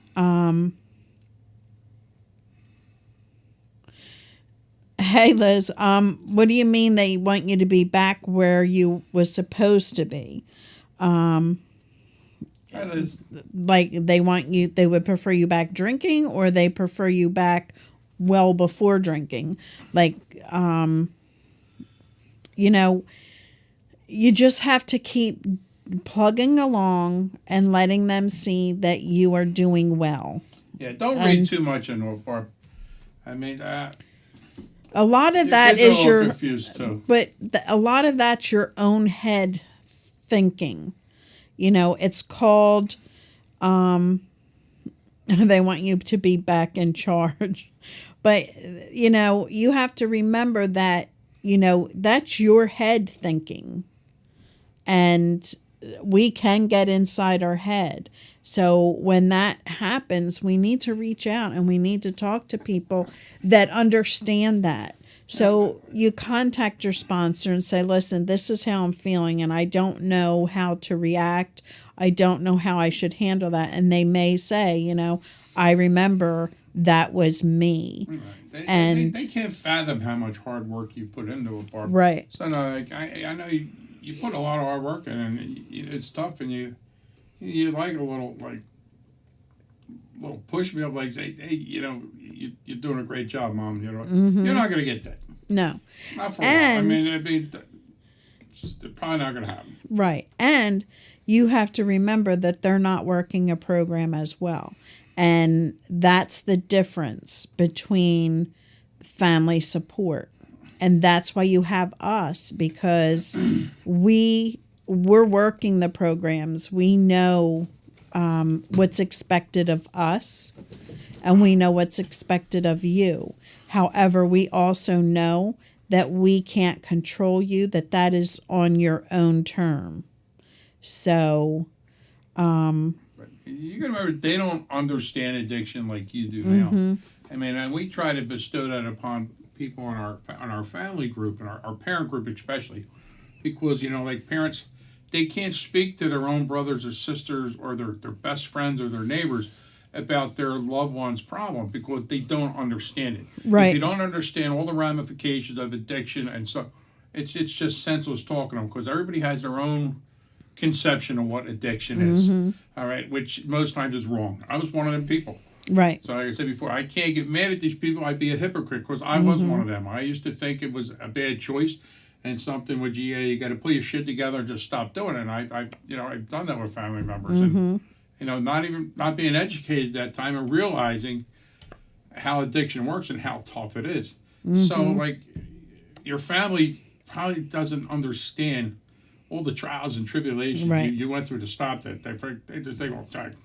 Hey, Liz, what do you mean they want you to be back where you was supposed to be? Like, they would prefer you back drinking, or they prefer you back well before drinking? Like, you just have to keep plugging along and letting them see that you are doing well.
Yeah, don't read too much into it, Barb. I mean,
A lot of
your
that
kids are
is
all
your,
confused too.
but a lot of that's your own head thinking. It's called, they want you to be back in charge. But, you have to remember that, that's your head thinking. And we can get inside our head. So when that happens, we need to reach out and we need to talk to people that understand that, So you contact your sponsor and say, listen, this is how I'm feeling, and I don't know how to react. I don't know how I should handle that. And they may say, I remember that was me.
Right.
And-
they can't fathom how much hard work you put into a bar.
Right.
So no, like, I know you put a lot of hard work in, and it's tough, and you like a little push me up, like say, hey, you're doing a great job, Mom. You're not gonna get that.
No.
Not for a while. I
And-
mean, it's probably not gonna happen.
Right. And you have to remember that they're not working a program as well. And that's the difference between family support. And that's why you have us, because we're working the programs. We know what's expected of us, and we know what's expected of you. However, we also know that we can't control you, that is on your own term. So,
But you gotta remember, they don't understand addiction like you do now. I mean, and we try to bestow that upon people in our family group and our parent group especially, because like parents, they can't speak to their own brothers or sisters or their best friends or their neighbors about their loved one's problem because they don't understand it.
Right.
If you don't understand all the ramifications of addiction and stuff, it's just senseless talking to them, because everybody has their own conception of what addiction is. All right, which most times is wrong. I was one of them people.
right.
So like I said before, I can't get mad at these people. I'd be a hypocrite because I was one of them. I used to think it was a bad choice and something which you got to put your shit together and just stop doing it. And I've done that with family members, and not being educated at that time and realizing how addiction works and how tough it is. So like your family probably doesn't understand all the trials and tribulations
Right.
you went through to stop that. They just think,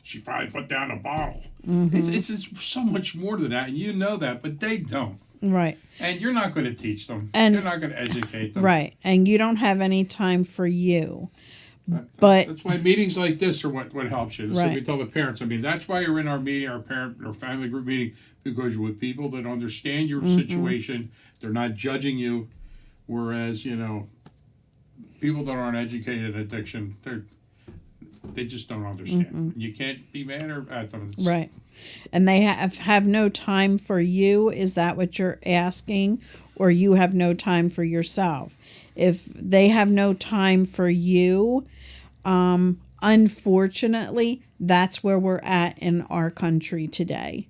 she finally put down a bottle. It's so much more to that, and you know that, but they don't.
Right.
And you're not going to teach them.
And-
you're not going to educate them.
Right. And you don't have any time for you. But
That's why meetings like this are what helps you. So we
Right.
tell the parents. I mean, that's why you're in our meeting, our family group meeting, because you're with people that understand your situation. They're not judging you. Whereas, people that aren't educated in addiction, they just don't understand. You can't be mad at them. It's-
right. And they have no time for you. Is that what you're asking? Or you have no time for yourself? If they have no time for you, unfortunately, that's where we're at in our country today.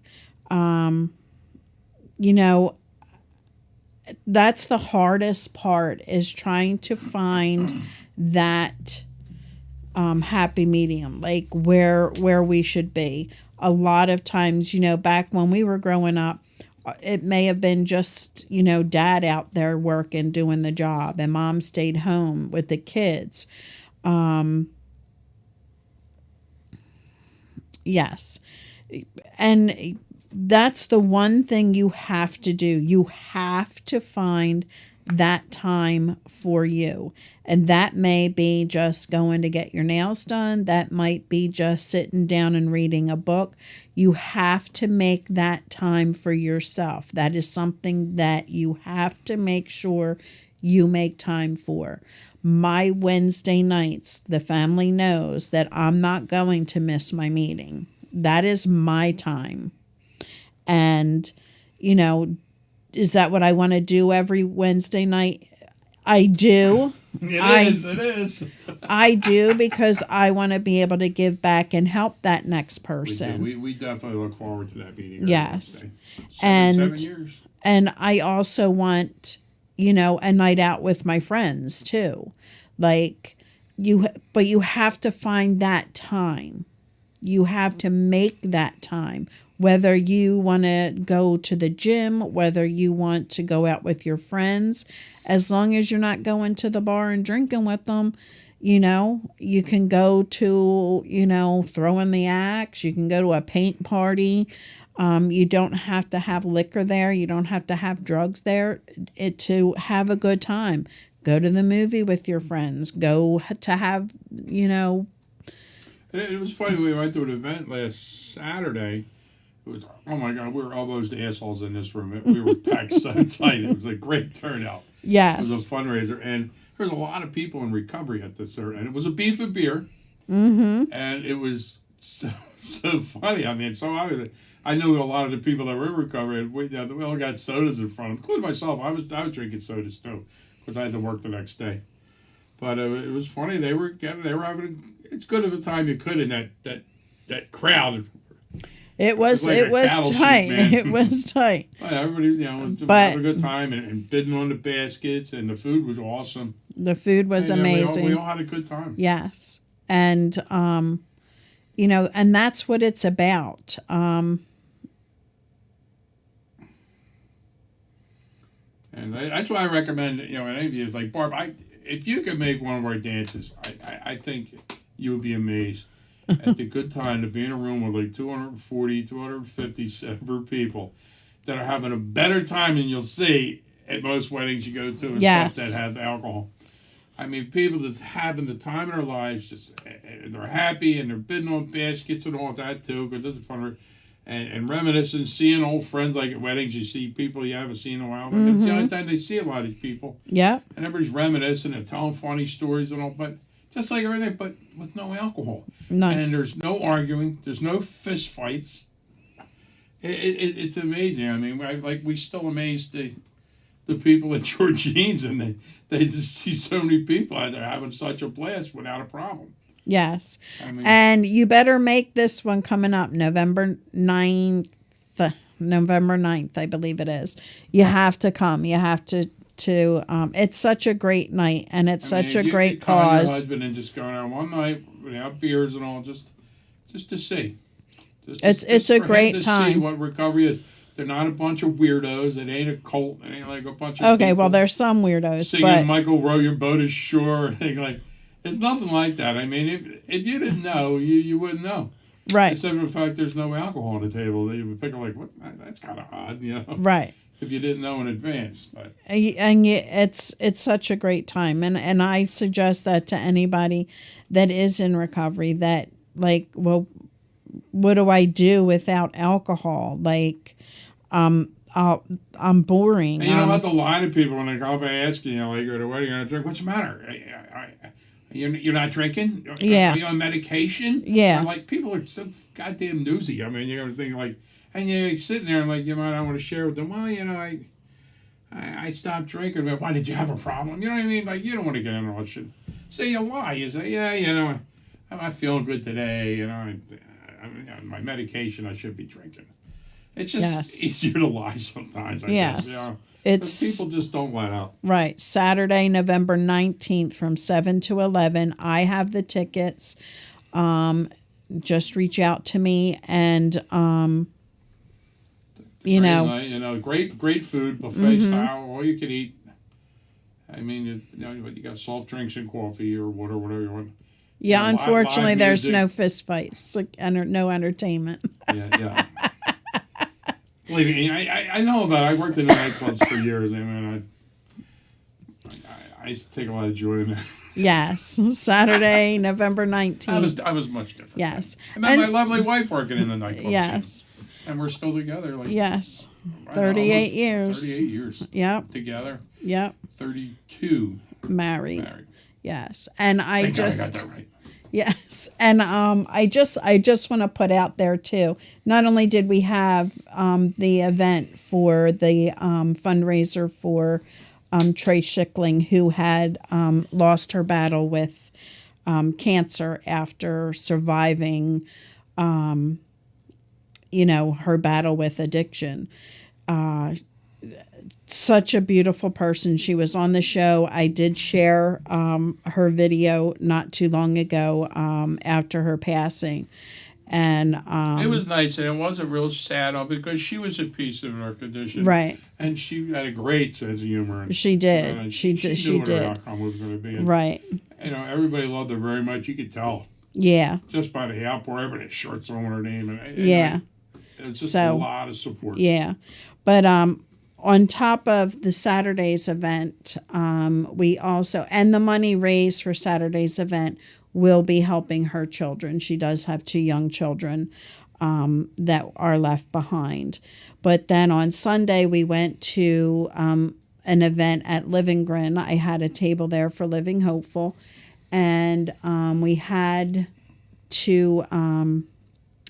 That's the hardest part, is trying to find that happy medium, like where we should be. A lot of times, back when we were growing up, it may have been just, dad out there working, doing the job, and mom stayed home with the kids. Yes. And that's the one thing you have to do. You have to find that time for you. And that may be just going to get your nails done. That might be just sitting down and reading a book. You have to make that time for yourself. That is something that you have to make sure you make time for. My Wednesday nights, the family knows that I'm not going to miss my meeting. That is my time. And, is that what I want to do every Wednesday night? I do.
It is.
I do, because I want to be able to give back and help that next person.
We definitely look forward to that meeting.
Yes.
Seven years.
And I also want, a night out with my friends too. But you have to find that time. You have to make that time. Whether you want to go to the gym, whether you want to go out with your friends, as long as you're not going to the bar and drinking with them, you can go to, throwing the axe, you can go to a paint party. You don't have to have liquor there. You don't have to have drugs there to have a good time. Go to the movie with your friends. Go to have,
It was funny. We went to an event last Saturday, It was, oh my God, we were elbows to assholes in this room. We were packed so tight. It was a great turnout. It was
Yes.
a fundraiser, and there's a lot of people in recovery at this, and it was a beef and beer,
Mm-hmm.
and it was so funny. I mean, I knew a lot of the people that were in recovery, and we all got sodas in front of them, including myself. I was drinking sodas too, because I had to work the next day. But it was funny. They were having as good of a time you could in that crowd.
It was
like a cattle chute,
tight.
man.
It was tight.
Well, everybody, was
But-
having a good time and bidding on the baskets, and the food was awesome.
The food was
And,
amazing.
We all had a good time.
Yes. And and that's what it's about.
And that's why I recommend, any of you, like Barb, if you could make one of our dances, I think you would be amazed at the good time to be in a room with like 240, 250 sober people that are having a better time than you'll see at most weddings you go to and
Yes.
stuff that have alcohol. I mean, people that's having the time of their lives, just they're happy and they're bidding on baskets and all that too, because it's fun. And reminiscing, seeing old friends, like at weddings, you see people you haven't seen in a while. But it's the only time they see a lot of these people.
Yeah.
And everybody's reminiscing and telling funny stories and all, but just like everything, but with no alcohol.
No.
And there's no arguing. There's no fist fights. It's amazing. I mean, we still amazed the people at Georgine's, and they just see so many people out there having such a blast without a problem.
Yes.
I mean,
And you better make this one coming up November 9th, I believe it is. You have to come. You have to it's such a great night, and it's such a
if you
great
could call your
cause.
husband and just going out one night without beers and all, just to see.
It's a
for him
great
to
time.
See what recovery is. They're not a bunch of weirdos. It ain't a cult. It ain't like a bunch of
Okay, well
people
there's some weirdos,
singing
but
Michael Row Your Boat Ashore. It's nothing like that. I mean, if you didn't know, you wouldn't know.
right,
Except for the fact there's no alcohol on the table. That you would pick up like, what? That's kind of odd,
right.
if you didn't know in advance. But
It's such a great time, and I suggest that to anybody that is in recovery, that like, well, what do I do without alcohol? Like, I'm boring.
and you don't have to lie to people when they call up and ask you, like at a wedding, you're not drink. What's the matter? You're not drinking?
Yeah.
Are you on medication?
Yeah.
And, like, people are so goddamn newsy. I mean, you ever think like, and you're sitting there and like, I want to share with them. Well, I stopped drinking. But why, did you have a problem? You know what I mean? Like, you don't want to get into all shit. Say you lie. You say, yeah, I'm not feeling good today. I'm on my medication. I should be drinking. It's just
Yes.
easier to lie sometimes. I
Yes.
guess.
It's
But people just don't let up.
right. Saturday, November 19th from 7 to 11. I have the tickets. Just reach out to me, and
Great night, great food, buffet style, all you can eat. I mean, you got soft drinks and coffee or water, whatever you want.
yeah,
live
unfortunately, there's
music.
no fist fights. It's like no entertainment.
Yeah. Believe me, I know about it. I worked in the nightclubs for years. I mean, I used to take a lot of joy in that.
Yes, Saturday, November 19th.
I was much different.
Yes.
I met my
And-
lovely wife working in the nightclub.
Yes,
And we're still together. Like,
yes.
I don't know,
38
almost
years.
38 years
Yep,
together.
yep.
32
Married.
married.
Yes, and I
Thank God
just.
I got that right.
Yes, and I just want to put out there too. Not only did we have the event for the fundraiser for Trace Schickling, who had lost her battle with cancer after surviving, her battle with addiction. Such a beautiful person. She was on the show. I did share her video not too long ago after her passing. And
It was nice, and it wasn't real sad because she was at peace in her condition.
right.
And she had a great sense of humor. And,
She did.
and
She did.
knew
She
what her
did.
outcome was going to be. And,
Right.
everybody loved her very much. You could tell
Yeah.
just by the outpour. Everybody had shirts on with her name. And
Yeah.
It was just
So,
a lot of support.
Yeah. But on top of the Saturday's event, we also, and the money raised for Saturday's event will be helping her children. She does have 2 young children. that are left behind. But then on Sunday, we went to an event at Living Grin. I had a table there for Living Hopeful. And we had to,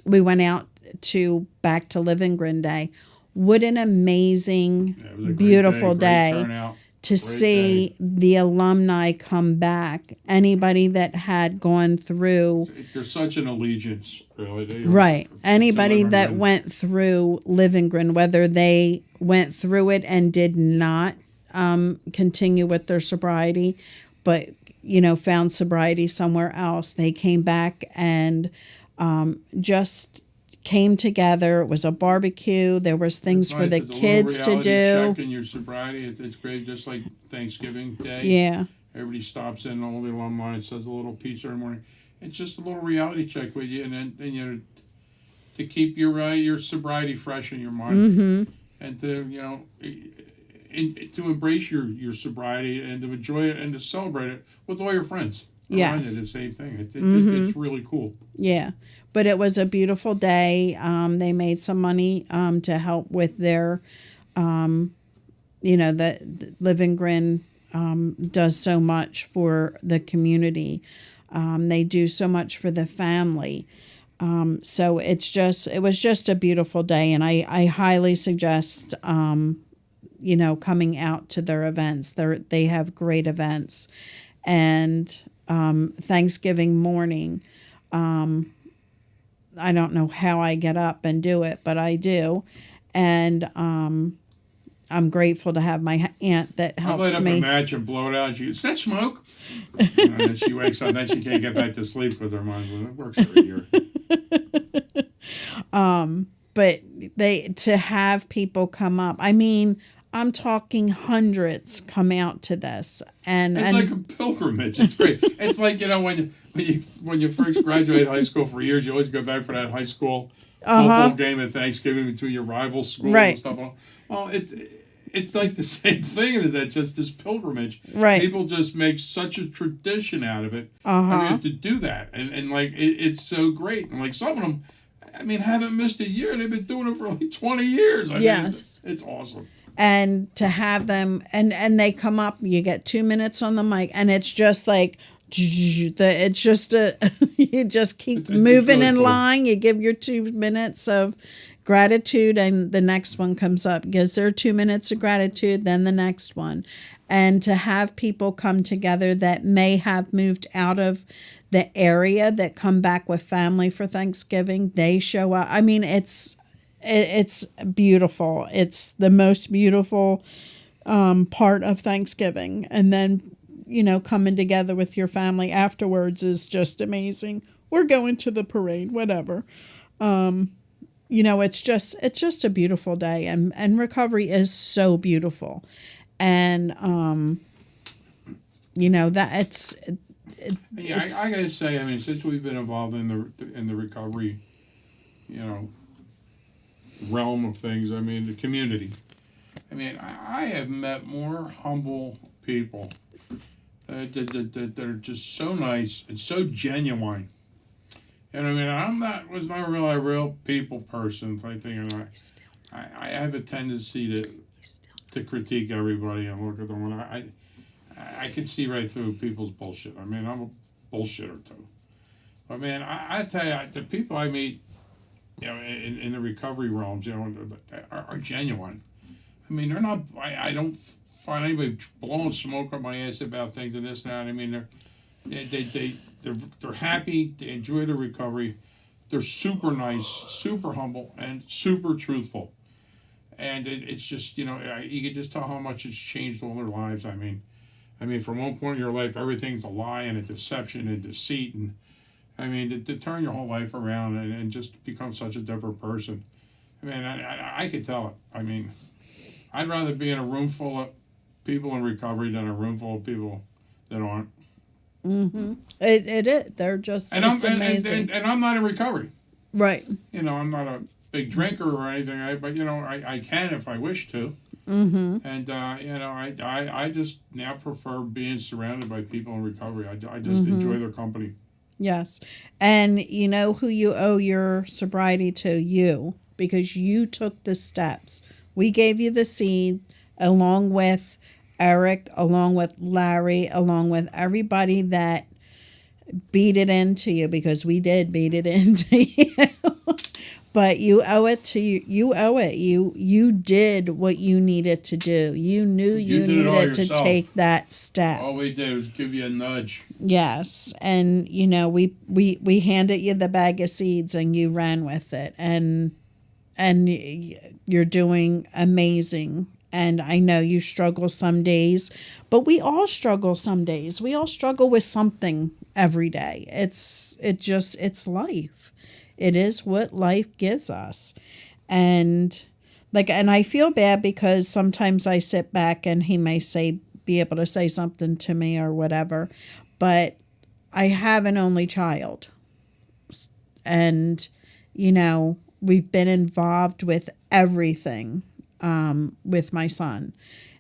we went out to back to Living Grin Day. What an amazing,
Yeah, it was a great
beautiful
great
day.
turnout.
To
Great
see
day.
the alumni come back, anybody that had gone through,
There's such an allegiance, really.
right, anybody
Living
that
Grin.
went through Living Grin, whether they went through it and did not continue with their sobriety, but, found sobriety somewhere else, they came back and just came together. It was a barbecue. There was things
It's
for
nice.
the
It's a little
kids to
reality
do.
check in your sobriety. It's great, just like Thanksgiving Day.
Yeah.
Everybody stops in, all the alumni, and says a little piece every morning. It's just a little reality check with you, and to keep your sobriety fresh in your mind, and to to embrace your sobriety and to enjoy it and to celebrate it with all your friends. around
Yes.
you, the same thing. It's really cool.
Yeah, but it was a beautiful day. They made some money to help with their, the Living Grin does so much for the community. They do so much for the family. So it was just a beautiful day, and I highly suggest, coming out to their events. They have great events, and Thanksgiving morning. I don't know how I get up and do it, but I do. And I'm grateful to have my aunt that
I'll light
helps
up
me.
a match and blow it out. Is that smoke? And then she wakes up, then she can't get back to sleep with her mind. Well, it works every year.
But to have people come up. I mean, I'm talking hundreds come out to this. And
It's like a pilgrimage. It's great. It's like, when you first graduate high school for years, you always go back for that high school football game at Thanksgiving between your rival schools
Right.
and stuff. Well, it's like the same thing as that, just this pilgrimage.
Right.
People just make such a tradition out of it. To do that. And like, it's so great. And like some of them, haven't missed a year. They've been doing it for like 20 years.
Yes.
It's awesome.
and to have them and they come up, you get 2 minutes on the mic, and it's just like it's just you just keep
It's
moving
really
in
cool.
line. You give your 2 minutes of gratitude, and the next one comes up, gives their 2 minutes of gratitude, then the next one. And to have people come together that may have moved out of the area, that come back with family for Thanksgiving, they show up. It's beautiful. It's the most beautiful part of Thanksgiving. And then, coming together with your family afterwards is just amazing. We're going to the parade, whatever. It's just a beautiful day, and recovery is so beautiful. And, that
I gotta say, since we've been involved in the recovery, realm of things, the community. I have met more humble people that are just so nice and so genuine. And was not really a real people person type thing. And I have a tendency to critique everybody and look at them, and I can see right through people's bullshit. I'm a bullshitter too. But man, I tell you, the people I meet, in the recovery realms, are genuine. They're not. I don't find anybody blowing smoke up my ass about things and this and that. They're happy. They enjoy the recovery. They're super nice, super humble, and super truthful. And it's just, you can just tell how much it's changed all their lives. From one point in your life, everything's a lie and a deception and deceit, and to turn your whole life around and just become such a different person. I could tell it. I'd rather be in a room full of people in recovery than a room full of people that aren't.
Mm-hmm. It is. They're just.
And
it's amazing.
And I'm not in recovery.
Right.
I'm not a big drinker or anything, but I can if I wish to.
Mm-hmm.
And I just now prefer being surrounded by people in recovery. I just enjoy their company.
Yes. And you know who you owe your sobriety to? You. Because you took the steps. We gave you the seed along with Eric, along with Larry, along with everybody that beat it into you, because we did beat it into you. But you owe it to you. You owe it. You did what you needed to do. You knew you
did it all
needed to
yourself.
take that step.
All we did was give you a nudge.
Yes, and you know we handed you the bag of seeds and you ran with it, and you're doing amazing. And I know you struggle some days, but we all struggle some days. We all struggle with something every day. It's life. It is what life gives us. And I feel bad because sometimes I sit back and he may be able to say something to me or whatever, but I have an only child. And, you know, we've been involved with everything with my son.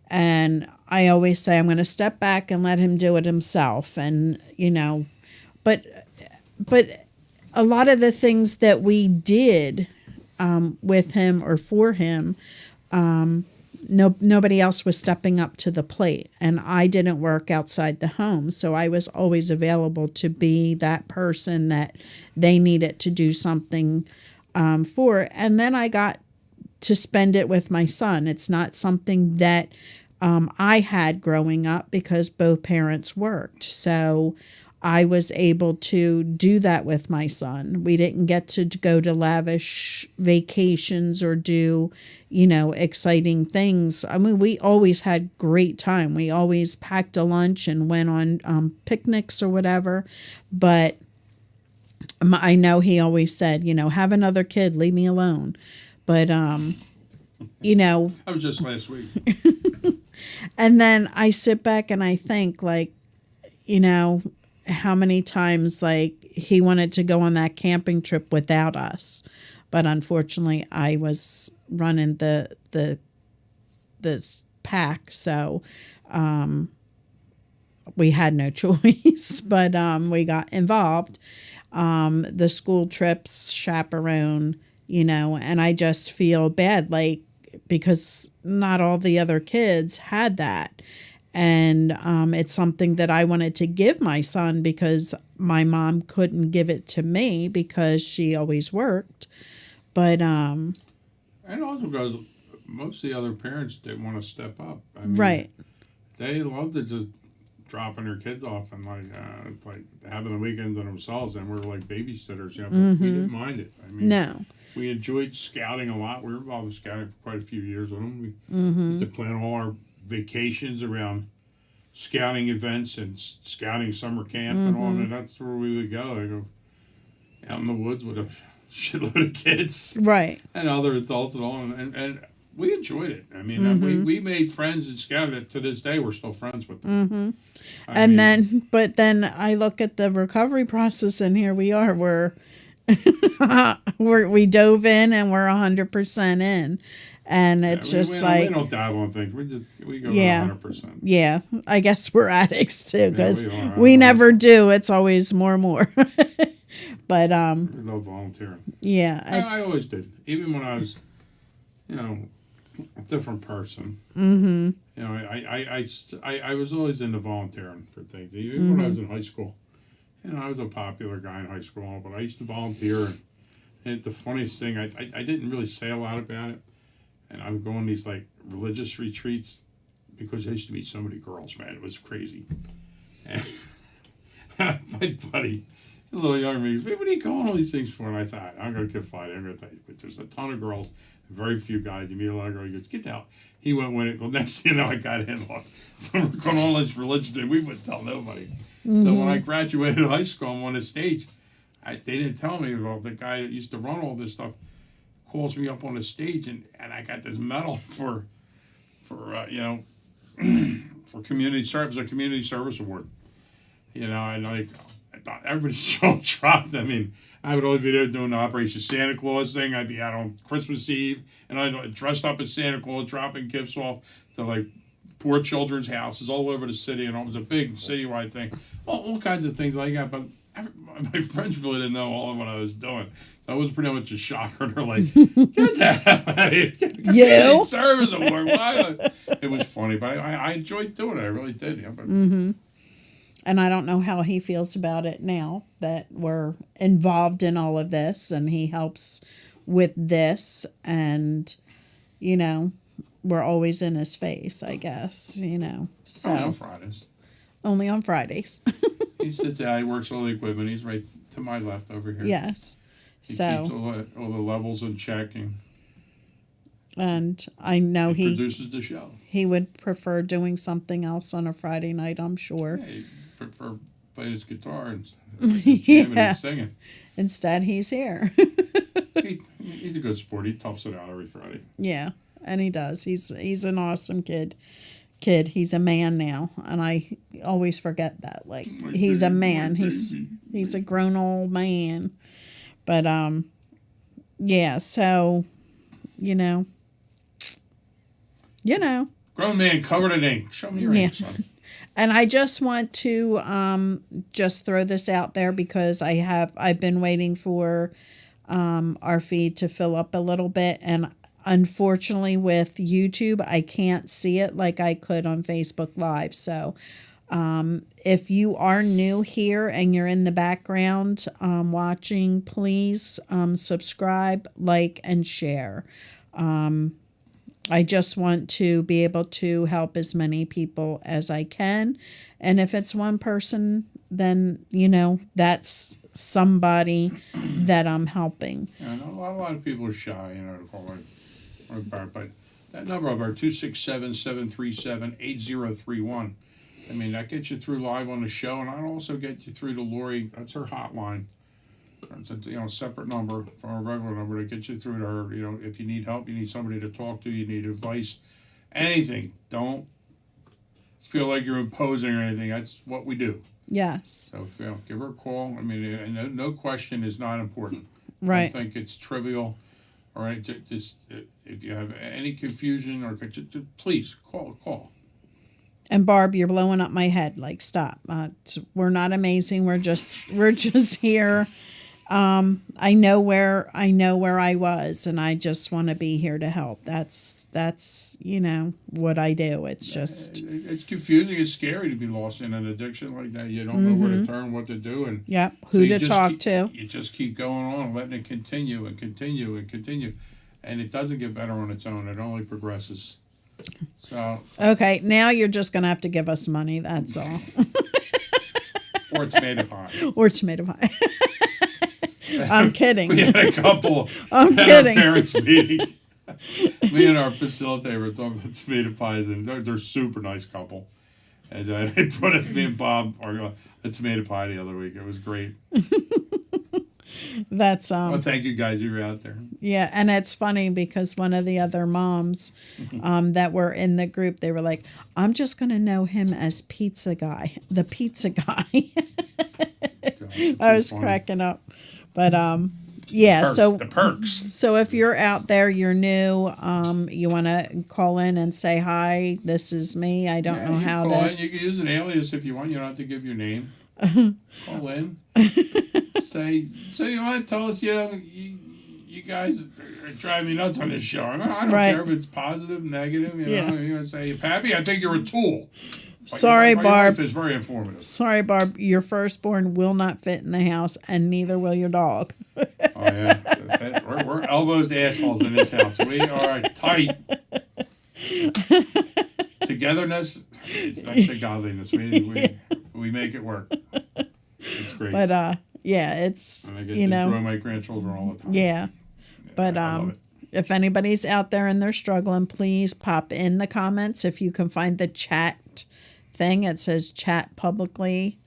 And I always say I'm going to step back and let him do it himself. And, you know, but a lot of the things that we did with him or for him, nobody else was stepping up to the plate. And I didn't work outside the home, so I was always available to be that person that they needed to do something for. And then I got to spend it with my son. It's not something that I had growing up because both parents worked. So I was able to do that with my son. We didn't get to go to lavish vacations or do, you know, exciting things. I mean, we always had great time. We always packed a lunch and went on picnics or whatever. But I know he always said, you know, have another kid, leave me alone. But, you know.
That was just last week.
And then I sit back and I think, like, you know, how many times, like, he wanted to go on that camping trip without us. But unfortunately, I was running the pack, so we had no choice. But we got involved. The school trips, chaperone, you know, and I just feel bad, like, because not all the other kids had that. And it's something that I wanted to give my son because my mom couldn't give it to me because she always worked. But
and also because most of the other parents didn't want to step up. I mean,
right.
They loved to just dropping their kids off and like having the weekend to themselves, and we were like babysitters. You know, but we didn't mind it. I mean,
No.
We enjoyed scouting a lot. We were involved with scouting for quite a few years with them. We used to plan all our vacations around scouting events and scouting summer camp and all, and that's where we would go. I go out in the woods with a shitload of kids,
Right.
and other adults and all, and we enjoyed it. I mean, we made friends in scouting that to this day we're still friends with them.
But then I look at the recovery process, and here we are. We dove in and we're 100% in. And it's
we don't dive on things. We go 100%.
Yeah, I guess we're addicts too, because
we are.
we never do. It's always more. But
We love volunteering.
yeah,
I always did, even when I was, you know, a different person. You know, I was always into volunteering for things. Even when I was in high school, you know, I was a popular guy in high school, but I used to volunteer. And the funniest thing, I didn't really say a lot about it. And I would go on these, like, religious retreats because I used to meet so many girls, man. It was crazy. And my buddy, a little younger than me, goes, what are you going all these things for? And I thought, I'm going to confide. I'm going to tell you. But there's a ton of girls, very few guys. You meet a lot of girls. He goes, get out. He went with it. Well, next thing you know, I got in. So we're going on this religion thing. We wouldn't tell nobody. So when I graduated high school, I'm on the stage. They didn't tell me. Well, the guy that used to run all this stuff calls me up on the stage, and I got this medal for you know, for community service, a community service award. You know, and I thought everybody's jaw dropped. I mean, I would only be there doing the Operation Santa Claus thing. I'd be out on Christmas Eve, and I'd dressed up as Santa Claus, dropping gifts off to, like, poor children's houses all over the city, and it was a big citywide thing. All kinds of things like that. But my friends really didn't know all of what I was doing. So I was pretty much a shocker. They're like, "Get the hell out of here! Get the community service award." Why? It was funny, but I enjoyed doing it. I really did. Yeah, but
And I don't know how he feels about it now that we're involved in all of this and he helps with this. And, you know, we're always in his face, I guess, you know. So
only on Fridays.
only on Fridays.
He sits there. He works all the equipment. He's right to my left over here.
Yes.
He
So,
keeps all the levels in check
and I know
and
he
produces the show.
he would prefer doing something else on a Friday night, I'm sure.
Yeah, he prefer playing his guitar and jamming
Yeah.
and singing.
Instead, he's here.
He's a good sport. He toughs it out every Friday.
Yeah, and he does. He's an awesome kid. He's a man now, and I always forget that. Like he's a man. He's a grown old man. But yeah. So, you know.
Grown man covered in ink. Show me your
Yeah.
ink, son.
And I just want to just throw this out there because I've been waiting for our feed to fill up a little bit, and unfortunately with YouTube I can't see it like I could on Facebook Live. So if you are new here and you're in the background watching, please subscribe, like, and share. I just want to be able to help as many people as I can. And if it's one person, then, you know, that's somebody that I'm helping.
Yeah, I know a lot of people are shy, you know, to call it. But that number of our 267-737-8031, I mean, that gets you through live on the show, and I'll also get you through to Lori. That's her hotline. It's a separate number from our regular number to get you through to her. You know, if you need help, you need somebody to talk to, you need advice, anything. Don't feel like you're imposing or anything. That's what we do.
Yes.
So give her a call. I mean, no question is not important.
Right.
Don't think it's trivial. All right, just if you have any confusion or just please call.
And Barb, you're blowing up my head. Like, stop. We're not amazing. We're just here. I know where I was, and I just want to be here to help. That's you know what I do. It's just
It's confusing. It's scary to be lost in an addiction like that. You don't know where to turn, what to do, and
yep.
so
Who
you
to
just
talk
keep-
to?
You just keep going on, letting it continue and continue and continue, and it doesn't get better on its own. It only progresses. So,
Okay, now you're just gonna have to give us money. That's all.
or tomato pie.
Or tomato pie. I'm kidding.
We had a couple
I'm
at
kidding.
our parents' meeting. Me and our facilitator were talking about tomato pies, and they're a super nice couple. And they put it, me and Bob arguing a tomato pie the other week. It was great.
That's
Well, thank you guys. You were out there.
yeah, and it's funny because one of the other moms that were in the group, they were like, "I'm just gonna know him as Pizza Guy, the Pizza Guy." I was cracking up, but yeah.
Perks,
So
the perks.
So if you're out there, you're new, you want to call in and say hi. This is me. I don't know
you
how
call
to.
in. You can use an alias if you want. You don't have to give your name. Call in. say you want to tell us. You know, you guys are driving me nuts on this show. I don't
Right.
care if it's positive, negative. You
Yeah.
know, you want to say, Pappy, I think you're a tool. But
Sorry,
your
Barb.
life is very informative.
Sorry, Barb. Your firstborn will not fit in the house, and neither will your dog.
Oh yeah, that's it. We're elbows to assholes in this house. We are tight. Togetherness, that's the godliness. We make it work. It's great.
But yeah, it's
and I get
you
to
know
enjoy my grandchildren all the time.
yeah. But
I love it.
if anybody's out there and they're struggling, please pop in the comments. If you can find the chat thing, it says chat publicly.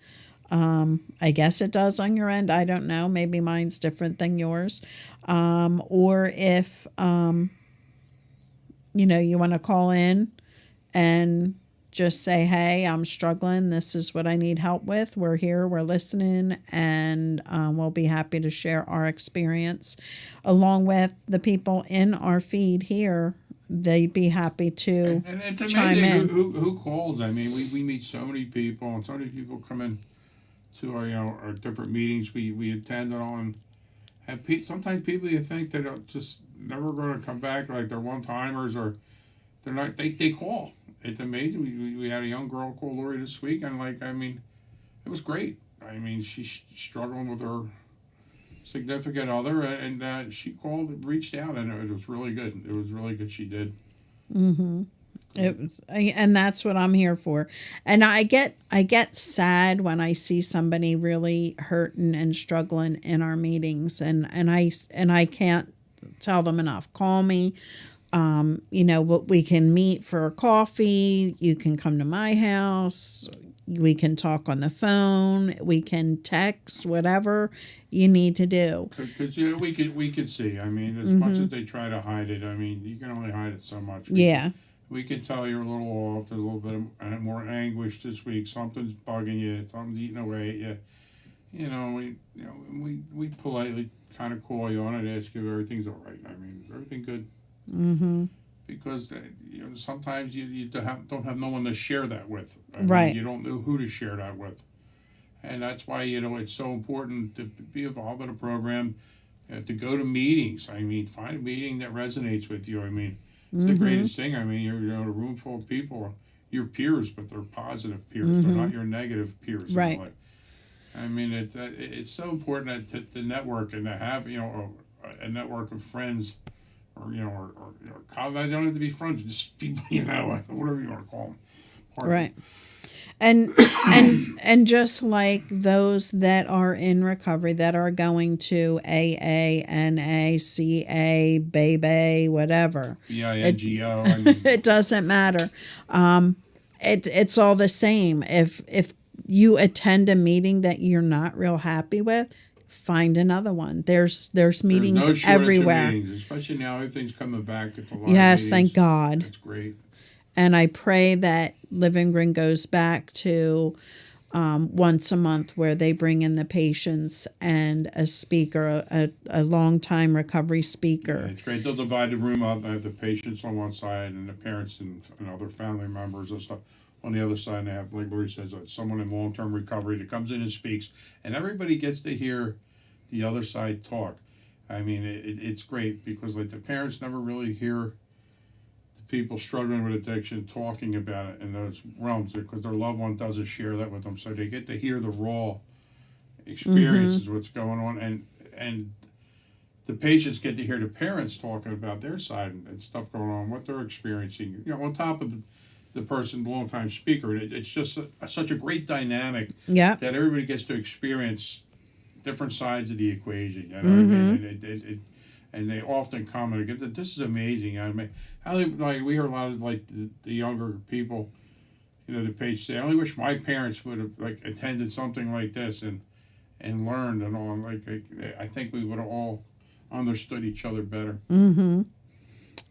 I guess it does on your end. I don't know. Maybe mine's different than yours. Or if, you know, you want to call in and just say, hey, I'm struggling. This is what I need help with. We're here. We're listening. And we'll be happy to share our experience along with the people in our feed here. They'd be happy to
And it's
chime
amazing
in.
who calls. I mean, we meet so many people, and so many people come in to our, our different meetings we attended on. And sometimes people you think that are just never going to come back, like they're one timers or they're not. They call. It's amazing. We had a young girl call Lori this week, and it was great. I mean, she's struggling with her significant other, and she called, reached out, and it was really good. It was really good. She did.
Mm-hmm. It was, and that's what I'm here for. And I get sad when I see somebody really hurting and struggling in our meetings, and I can't tell them enough. Call me. We can meet for a coffee. You can come to my house. We can talk on the phone. We can text, whatever you need to do.
Because we could see. I mean, as much as they try to hide it, I mean, you can only hide it so much. We can tell you're a little off. There's a little bit of more anguish this week. Something's bugging you. Something's eating away at you. We politely kind of call you on it, ask you if everything's all right. I mean, is everything good?
Mm-hmm.
Because sometimes you don't have no one to share that with.
Right.
You don't know who to share that with, and that's why it's so important to be involved in a program, to go to meetings. I mean, find a meeting that resonates with you. I mean, it's the greatest thing. I mean, you're in a room full of people, your peers, but they're positive peers. They're not your negative peers.
Right.
I mean, it's so important to network and to have a network of friends. Or they don't have to be friends, just people, whatever you want to call them.
Right. And and just like those that are in recovery, that are going to AA, NA, CA, BABA, whatever.
BINGO.
It doesn't matter. It's all the same. If you attend a meeting that you're not real happy with, find another one. There's meetings
There's no
everywhere.
Meetings, especially now everything's coming back at the live
Yes,
meetings.
thank God.
That's great.
And I pray that Living Green goes back to once a month where they bring in the patients and a speaker, a long-time recovery speaker.
Yeah, it's great. They'll divide the room up. They have the patients on one side and the parents and other family members and stuff on the other side. And they have, like Lori says, someone in long-term recovery that comes in and speaks. And everybody gets to hear the other side talk. I mean, it's great because the parents never really hear the people struggling with addiction talking about it in those realms because their loved one doesn't share that with them, so they get to hear the raw experiences, what's going on, and the patients get to hear the parents talking about their side and stuff going on, what they're experiencing. On top of the person, long-time speaker, it's just such a great dynamic that everybody gets to experience different sides of the equation, I mean? And they often comment again, this is amazing. I mean, we hear a lot of the younger people, the page say, I only wish my parents would have attended something like this and learned and all. I think we would have all understood each other better.
Mm-hmm.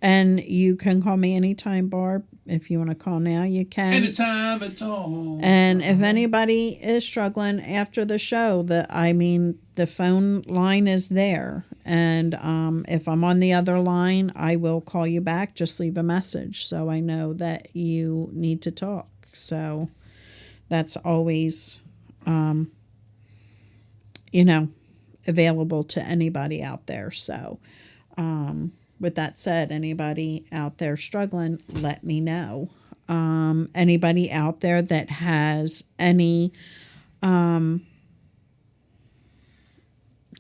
And you can call me anytime, Barb. If you want to call now, you can.
Anytime at all.
And if anybody is struggling after the show, the phone line is there. And if I'm on the other line, I will call you back. Just leave a message so I know that you need to talk. So that's always, available to anybody out there. So, with that said, anybody out there struggling, let me know. Anybody out there that has any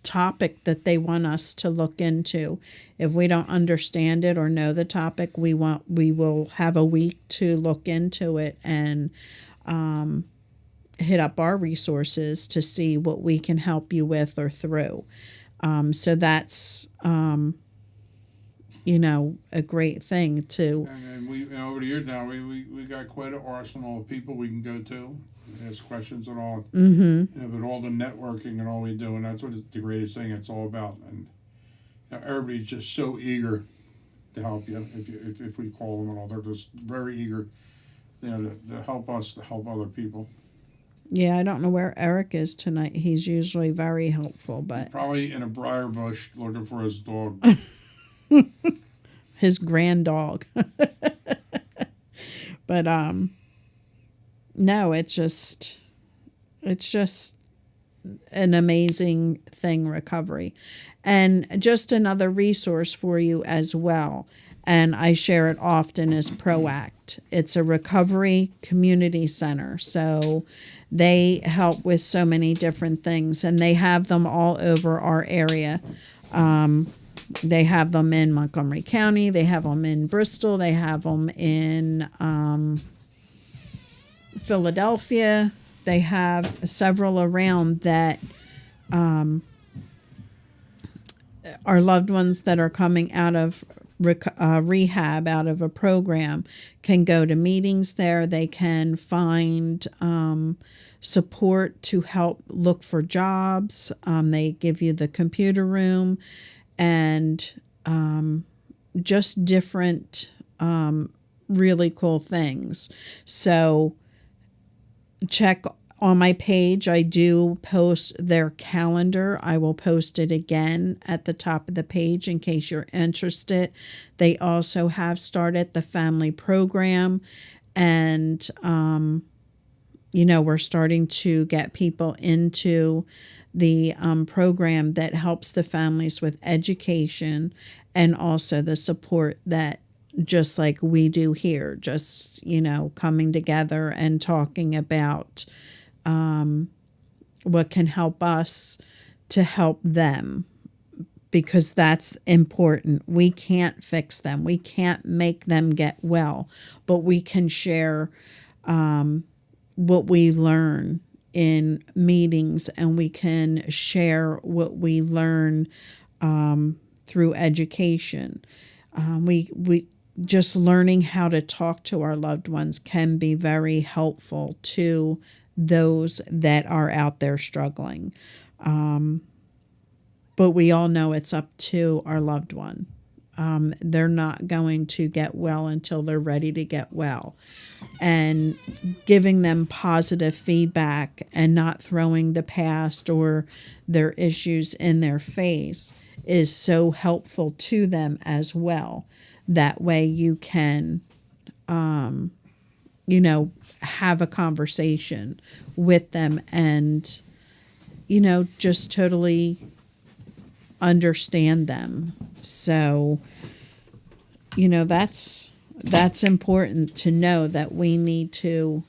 topic that they want us to look into. If we don't understand it or know the topic, we will have a week to look into it and hit up our resources to see what we can help you with or through. So that's a great thing to.
And we over the years now, we got quite an arsenal of people we can go to, ask questions and all.
Mm-hmm.
But all the networking and all we do, and that's what the greatest thing it's all about. And everybody's just so eager to help you. If we call them and all, they're just very eager, to help us to help other people.
Yeah, I don't know where Eric is tonight. He's usually very helpful, but
Probably in a briar bush looking for his dog.
his grand dog. But no, it's just an amazing thing, recovery. And just another resource for you as well, and I share it often, is ProAct. It's a recovery community center. So they help with so many different things, and they have them all over our area. They have them in Montgomery County. They have them in Bristol. They have them in Philadelphia. They have several around that our loved ones that are coming out of rehab, out of a program, can go to meetings there. They can find support to help look for jobs. They give you the computer room and just different really cool things. So check on my page. I do post their calendar. I will post it again at the top of the page in case you're interested. They also have started the family program, and we're starting to get people into the program that helps the families with education and also the support that, just like we do here, just, coming together and talking about what can help us to help them, because that's important. We can't fix them. We can't make them get well, but we can share what we learn in meetings, and we can share what we learn through education. We just learning how to talk to our loved ones can be very helpful to those that are out there struggling. But we all know it's up to our loved one. They're not going to get well until they're ready to get well. And giving them positive feedback and not throwing the past or their issues in their face is so helpful to them as well. That way you can, have a conversation with them and, just totally understand them. So, that's important to know, that we need to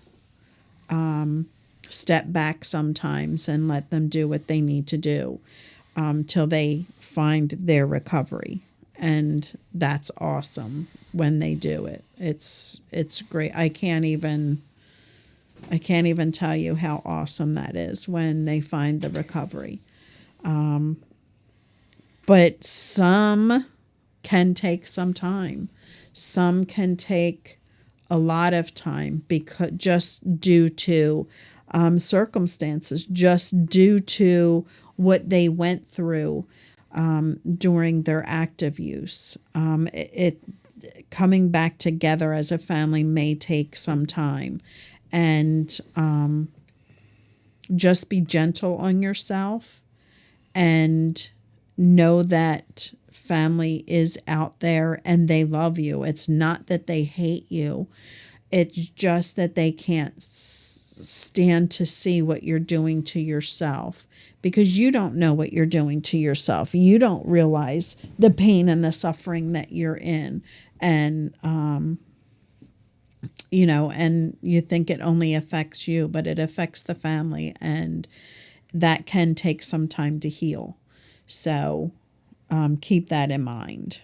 step back sometimes and let them do what they need to do till they find their recovery. And that's awesome when they do it. It's great. I can't even tell you how awesome that is when they find the recovery. But some can take some time. Some can take a lot of time, because just due to circumstances, just due to what they went through during their active use. It coming back together as a family may take some time, and just be gentle on yourself and know that family is out there and they love you. It's not that they hate you. It's just that they can't stand to see what you're doing to yourself, because you don't know what you're doing to yourself. You don't realize the pain and the suffering that you're in. And, and you think it only affects you, but it affects the family, and that can take some time to heal. So keep that in mind.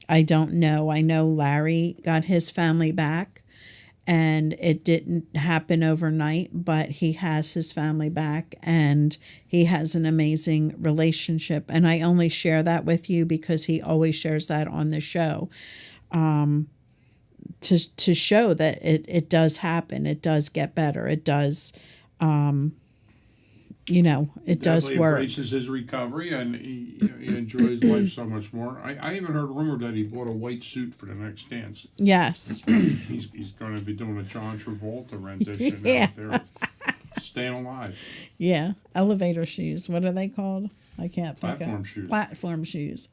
I don't know. I know Larry got his family back, and it didn't happen overnight, but he has his family back, and he has an amazing relationship. And I only share that with you because he always shares that on the show, to show that it does happen. It does get better. It does, it does
Definitely
work.
embraces his recovery, and he enjoys life so much more. I even heard a rumor that he bought a white suit for the next dance.
Yes.
He's going to be doing a John Travolta rendition
Yeah.
out there, staying alive.
Yeah. Elevator shoes. What are they called? I can't think
Platform
of.
shoes.
Platform shoes.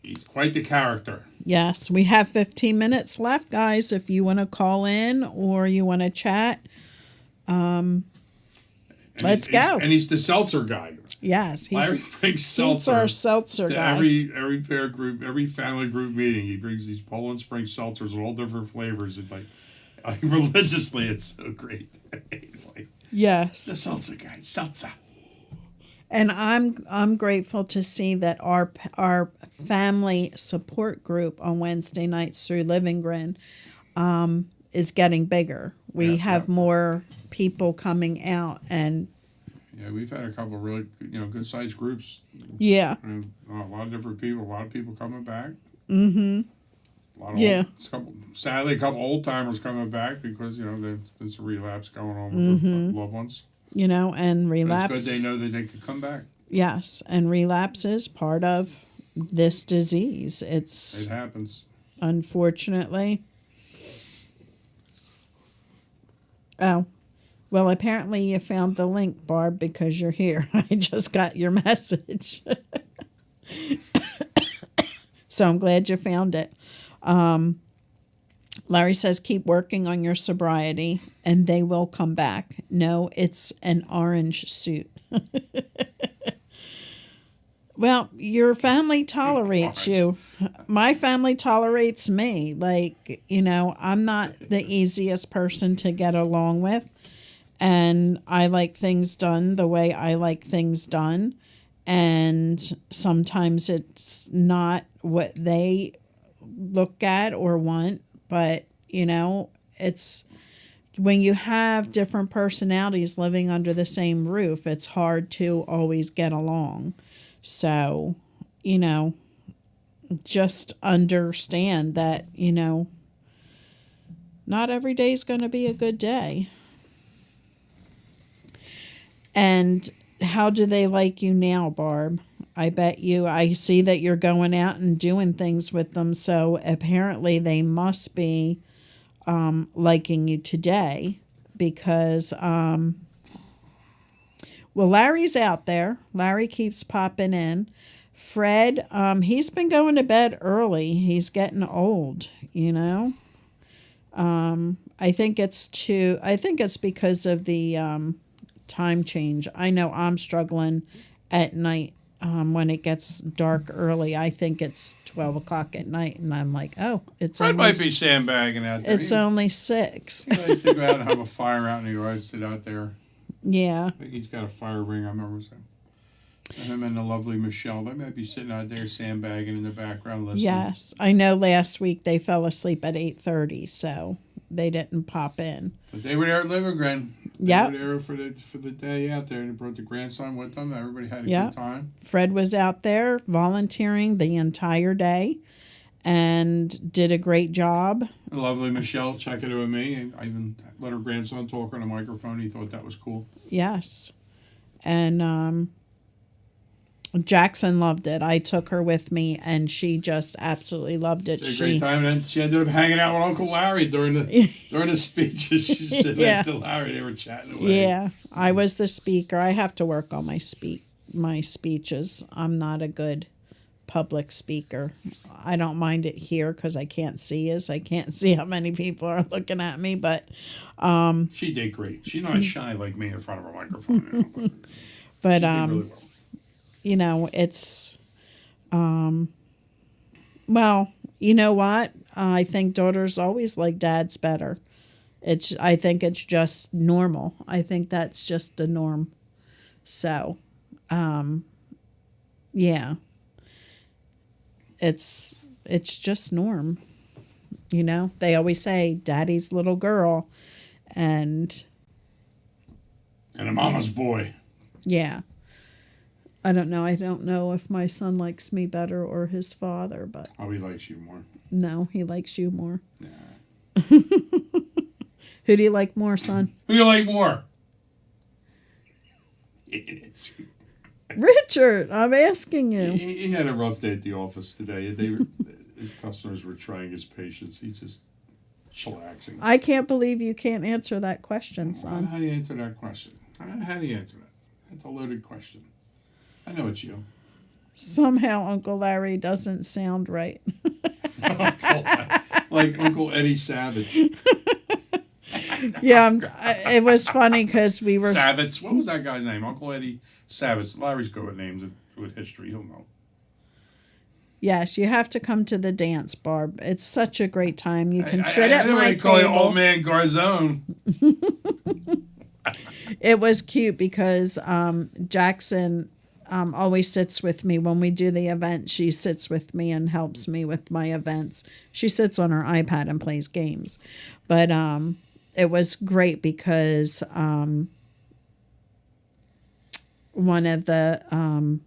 He's quite the character.
Yes. We have 15 minutes left, guys. If you want to call in or you want to chat, Let's go.
And he's the seltzer guy.
Yes,
Larry brings
he's
seltzer.
our seltzer
to
guy.
every pair group, every family group meeting. He brings these Poland Spring seltzers, all different flavors, and religiously, it's so great. He's like
Yes.
the seltzer guy, seltzer.
And I'm grateful to see that our family support group on Wednesday nights through Living Grin is getting bigger. We have more people coming out, and
Yeah, we've had a couple of really good sized groups.
yeah,
And a lot of different people. A lot of people coming back.
mm-hmm,
A lot of
Yeah.
Sadly, a couple old timers coming back because there's a relapse going on with their loved ones.
and
But
relapse.
it's good they know that they can come back.
Yes, and relapse is part of this disease. It's
It happens.
unfortunately. Oh, well, apparently you found the link, Barb, because you're here. I just got your message. So I'm glad you found it. Larry says, keep working on your sobriety and they will come back. No, it's an orange suit. Well, your family tolerates you. My family tolerates me. I'm not the easiest person to get along with. And I like things done the way I like things done. And sometimes it's not what they look at or want. But, it's when you have different personalities living under the same roof, it's hard to always get along. So, just understand that, not every day is going to be a good day. And how do they like you now, Barb? I see that you're going out and doing things with them. So apparently they must be liking you today because, Larry's out there. Larry keeps popping in. Fred, he's been going to bed early. He's getting old, I think it's because of the time change. I know I'm struggling at night when it gets dark early. I think it's 12 o'clock at night, and I'm like, oh,
Fred might be sandbagging out there.
It's only 6.
He likes to go out and have a fire out in the yard, sit out there.
Yeah.
I think he's got a fire ring, I remember saying. Him and the lovely Michelle, they might be sitting out there sandbagging in the background listening.
Yes. I know last week they fell asleep at 8:30, so they didn't pop in.
But they were there at Living Grin.
Yep.
They were there for the day out there, and they brought the grandson with them. Everybody had a
Yep.
good time.
Fred was out there volunteering the entire day and did a great job.
The lovely Michelle checking in with me, and I even let her grandson talk on the microphone. He thought that was cool.
Yes. And Jackson loved it. I took her with me, and she just absolutely loved it.
She had a great time, and then she ended up hanging out with Uncle Larry during the speeches. She sitting next to Larry. They were chatting away.
Yeah, I was the speaker. I have to work on my speeches. I'm not a good public speaker. I don't mind it here because I can't see us. I can't see how many people are looking at me, but
She did great. She's not shy like me in front of a microphone.
but
she did really well.
it's well, you know what? I think daughters always like dads better. I think it's just normal. I think that's just the norm. So, yeah. It's just norm. They always say daddy's little girl, and
a mama's boy.
yeah. I don't know. I don't know if my son likes me better or his father, but
Oh, he likes you more.
no, he likes you more.
Nah.
Who do you like more, son?
Who you like more?
Richard, I'm asking you.
He had a rough day at the office today. His customers were trying his patience. He's just chillaxing.
I can't believe you can't answer that question, son.
How do you answer that question? How do you answer that? That's a loaded question. I know it's you.
Somehow Uncle Larry doesn't sound right.
Like Uncle Eddie Savage.
Yeah, it was funny because we were.
Savitz. What was that guy's name? Uncle Eddie Savitz. Larry's good with names with history. He'll know.
Yes, you have to come to the dance, Barb. It's such a great time. You can sit at
I
my
call you
table.
Old Man Garzone.
It was cute because Jackson always sits with me when we do the event. She sits with me and helps me with my events. She sits on her iPad and plays games. But it was great because one of the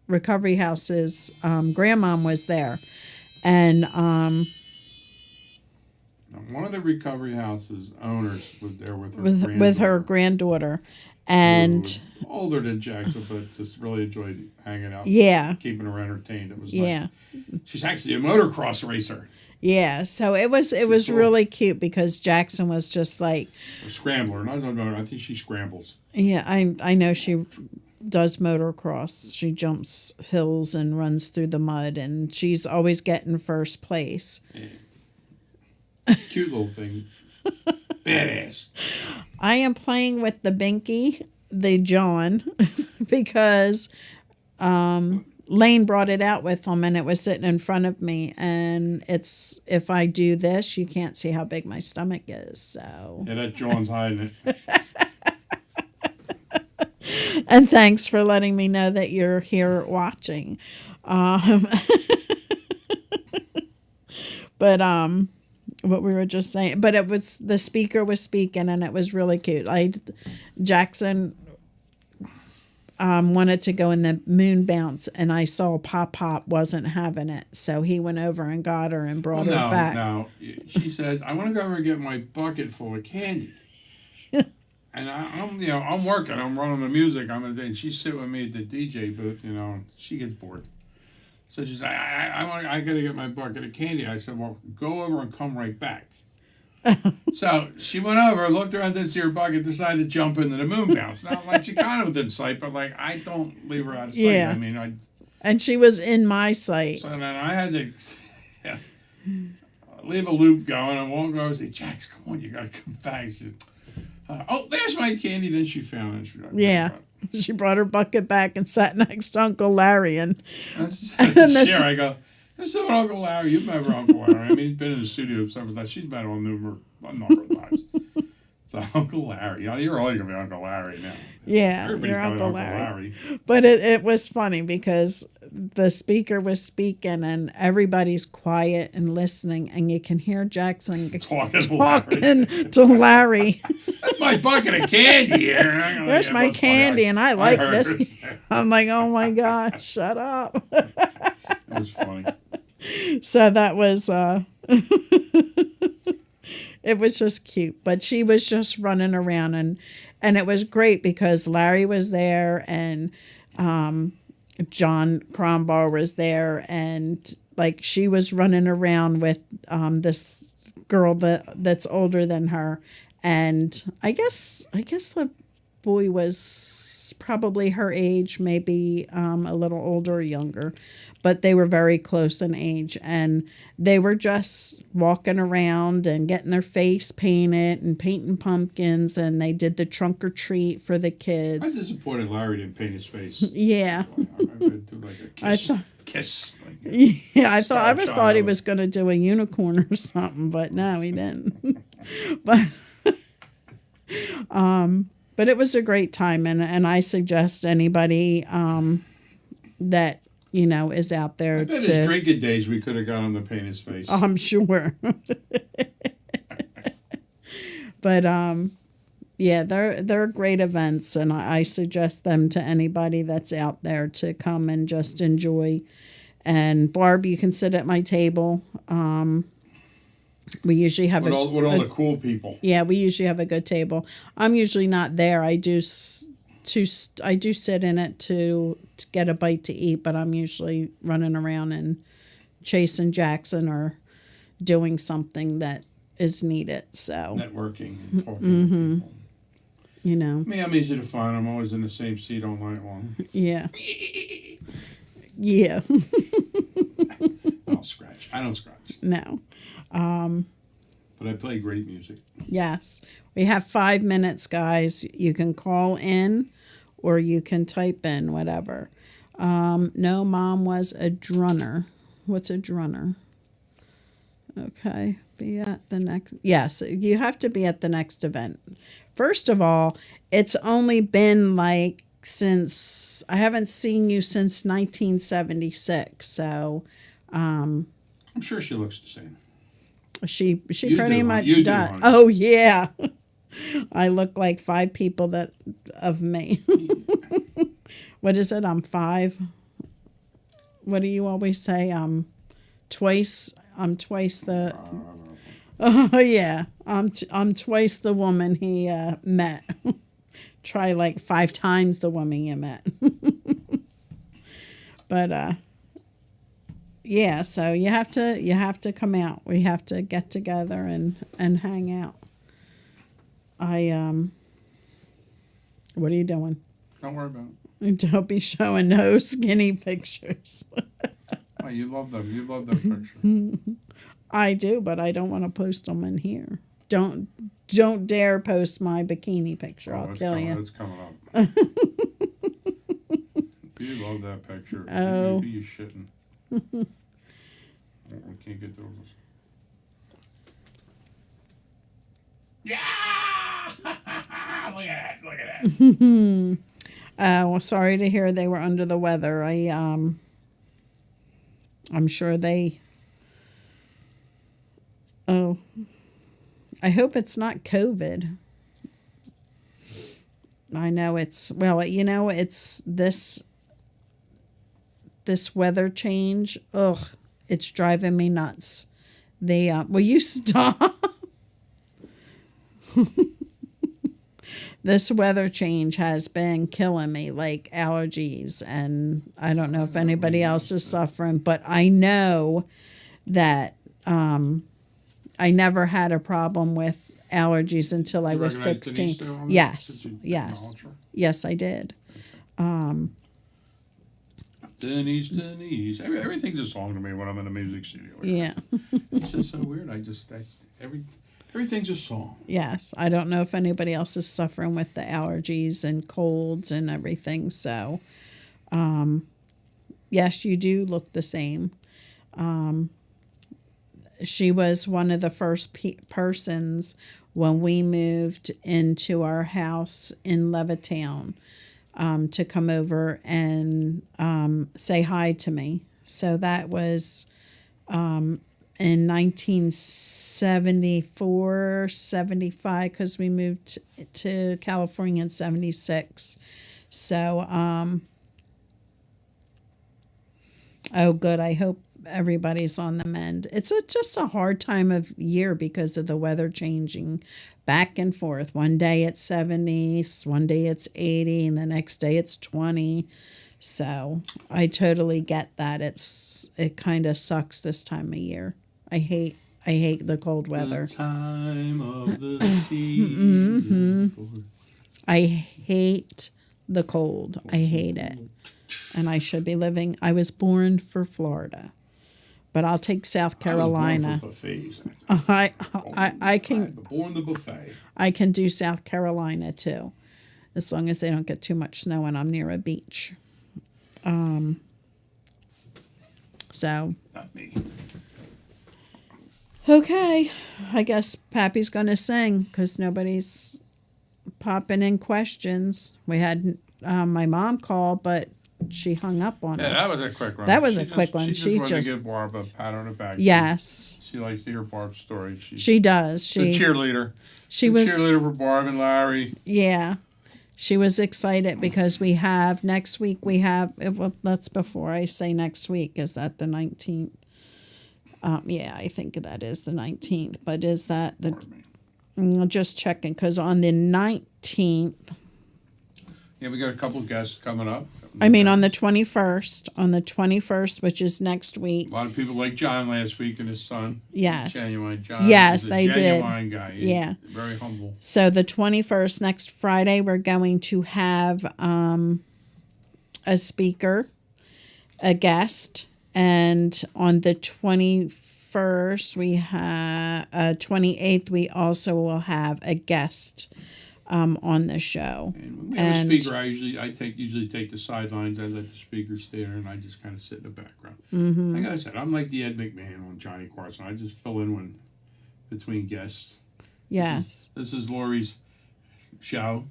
recovery houses, grandmom was there. And
One of the recovery houses owners was there with her
with her granddaughter. And
who was older than Jackson, but just really enjoyed hanging out.
yeah.
Keeping her entertained. It was
Yeah.
nice. She's actually a motocross racer.
Yeah, so it was
cool.
really cute because Jackson was just like,
A scrambler. No, I think she scrambles.
yeah, I know she does motocross. She jumps hills and runs through the mud, and she's always getting first place.
Cute little thing. Badass.
I am playing with the Binky, the John, because Lane brought it out with him, and it was sitting in front of me. And it's if I do this, you can't see how big my stomach is. So.
Yeah, that John's hiding it.
And thanks for letting me know that you're here watching. But what we were just saying, but it was the speaker was speaking, and it was really cute. Jackson wanted to go in the moon bounce, and I saw Pop wasn't having it, so he went over and got her and brought her back.
No, she says, I want to go over and get my bucket full of candy. And I'm working, I'm running the music, and she's sitting with me at the DJ booth, and she gets bored. So she said, I got to get my bucket of candy. I said, well, go over and come right back. So she went over, looked around, didn't see her bucket, decided to jump into the moon bounce. Now, she kind of was in sight, but I don't leave her out of sight.
Yeah. And she was in my sight.
So then I had to leave a loop going and walk over and say, Jax, come on, you got to come back. She said, there's my candy. Then she found it.
Yeah. She brought her bucket back and sat next to Uncle Larry. And
I go, this is Uncle Larry. You've met Uncle Larry. He's been in the studio several times. She's been on a number of times. So Uncle Larry. You're all going to be Uncle Larry now.
Yeah,
Everybody's
you're
got
Uncle
an
Larry. But it was funny because the speaker was speaking and everybody's quiet and listening, and you can hear Jackson talking to Larry.
That's my bucket of candy here.
There's my candy, and I like this. I'm like, oh my gosh, shut up.
It was funny.
So that was it was just cute, but she was just running around, and it was great because Larry was there, and John Crombar was there, and she was running around with this girl that's older than her, and I guess the boy was probably her age, maybe a little older or younger, but they were very close in age, and they were just walking around and getting their face painted and painting pumpkins, and they did the trunk or treat for the kids.
I'm disappointed Larry didn't paint his face.
Yeah.
I kiss.
Yeah, I thought he was going to do a unicorn or something, but no, he didn't. But it was a great time, and I suggest anybody that is out there
I bet his drinking days we could have got him to paint his face.
I'm sure. But yeah, they're great events, and I suggest them to anybody that's out there to come and just enjoy. And Barb, you can sit at my table. We usually have
with all the cool people.
Yeah, we usually have a good table. I'm usually not there. I do sit in it to get a bite to eat, but I'm usually running around and chasing Jackson or doing something that is needed. So
networking and talking to people.
Me,
I'm easy to find. I'm always in the same seat all night long.
Yeah. Yeah.
I'll scratch. I don't scratch.
No.
But I play great music.
Yes. We have 5 minutes, guys. You can call in or you can type in, whatever. No, Mom was a drunner. What's a drunner? Okay. Be at the next. Yes, you have to be at the next event. First of all, it's only been like since I haven't seen you since 1976. So
I'm sure she looks the same.
she
You
pretty
do,
much
you do,
does.
honey.
Oh yeah. I look like 5 people that of me. What is it? I'm 5. What do you always say? I'm twice the. Oh yeah, I'm twice the woman he met. Try like 5 times the woman you met. But yeah, so you have to come out. We have to get together and hang out. What are you doing?
Don't worry about it.
Don't be showing no skinny pictures.
Oh, you love them. You love that picture.
I do, but I don't want to post them in here. Don't dare post my bikini picture. I'll kill you.
It's coming up. You love that picture.
Oh.
You shitting. We can't get those. Yeah! Look at that. Look at that.
Well, sorry to hear they were under the weather. I'm sure they. Oh, I hope it's not COVID. I know it's it's this weather change. Ugh, it's driving me nuts. Will you stop? This weather change has been killing me, like allergies, and I don't know if anybody else is suffering, but I know that I never had a problem with allergies until I was 16. Yes, yes, yes, I did.
Denise. Everything's a song to me when I'm in the music studio.
Yeah.
It's just so weird. Everything's a song.
Yes, I don't know if anybody else is suffering with the allergies and colds and everything. So, yes, you do look the same. She was one of the first persons when we moved into our house in Levittown to come over and say hi to me. So that was in 1974, 75, because we moved to California in 76. So, oh, good. I hope everybody's on the mend. It's just a hard time of year because of the weather changing back and forth. One day it's 70, one day it's 80, and the next day it's 20. So I totally get that. It kind of sucks this time of year. I hate the cold weather.
The time of the season.
I hate the cold. I hate it. And I should be living. I was born for Florida, but I'll take South Carolina.
I was born for buffets.
I can
Born the buffet.
I can do South Carolina too, as long as they don't get too much snow and I'm near a beach. So.
Not me.
Okay, I guess Pappy's gonna sing because nobody's popping in questions. We had my mom call, but she hung up on us.
That was a quick one.
That was a quick one.
She
She
wanted
just-
to give Barb a pat on the back.
Yes,
She likes to hear Barb's story.
she does.
the
She
cheerleader.
she
The
was
cheerleader for Barb and Larry.
yeah. She was excited because we have next week. We have well. That's before I say next week. Is that the 19th? Yeah, I think that is the 19th. But is that the?
Pardon me.
Just checking because on the 19th.
Yeah, we got a couple of guests coming up.
I mean, on the 21st, which is next week.
A lot of people like John last week and his son.
Yes.
Genuine John.
Yes,
is a
they did.
genuine guy. He's
Yeah.
very humble.
So the 21st, next Friday, we're going to have a speaker, a guest, and on the 25th, 21st, we have 28th. We also will have a guest on the show.
And we have a speaker. I usually take the sidelines. I let the speaker stay there, and I just kind of sit in the background.
Mm-hmm.
Like I said, I'm like the Ed McMahon on Johnny Carson. I just fill in when between guests.
Yes.
This is Lori's show.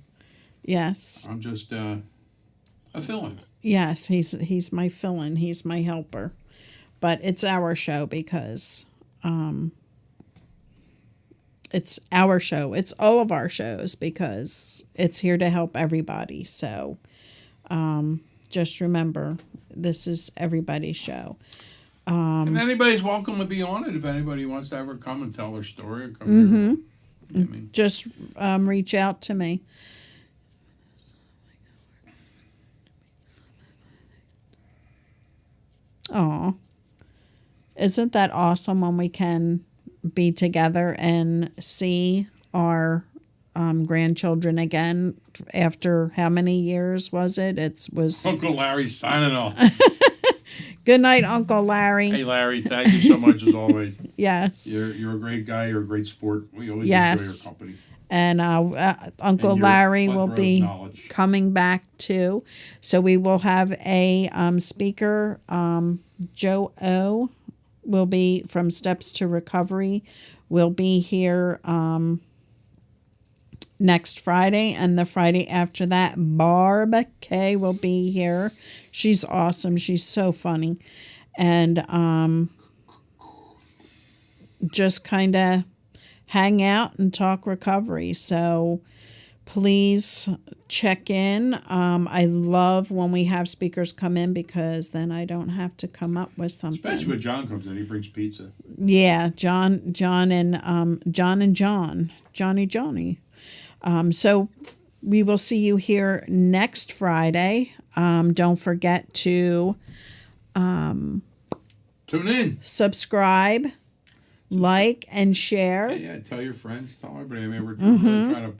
Yes.
I'm just a fill-in.
Yes. He's my fill-in. He's my helper. But it's our show because it's our show. It's all of our shows because it's here to help everybody. So just remember, this is everybody's show.
And anybody's welcome to be on it. If anybody wants to ever come and tell their story, or come here. I mean,
Just reach out to me. Aw. Isn't that awesome when we can be together and see our grandchildren again after how many years was it? It was.
Uncle Larry's signing off.
Good night, Uncle Larry.
Hey, Larry, thank you so much as always.
Yes.
You're a great guy. You're a great sport. We always
Yes.
enjoy your company.
And Uncle
And your
Larry will
plethora of
be
knowledge.
coming back too. So we will have a speaker. Joe O will be from Steps to Recovery. Will be here next Friday, and the Friday after that, Barb Kay will be here. She's awesome. She's so funny, and just kind of hang out and talk recovery. So please check in. I love when we have speakers come in because then I don't have to come up with something.
Especially when John comes in, he brings pizza.
Yeah, Johnny. So we will see you here next Friday. Don't forget to
Tune in.
subscribe, like, and share.
Yeah, tell your friends, tell everybody. I mean, we're trying to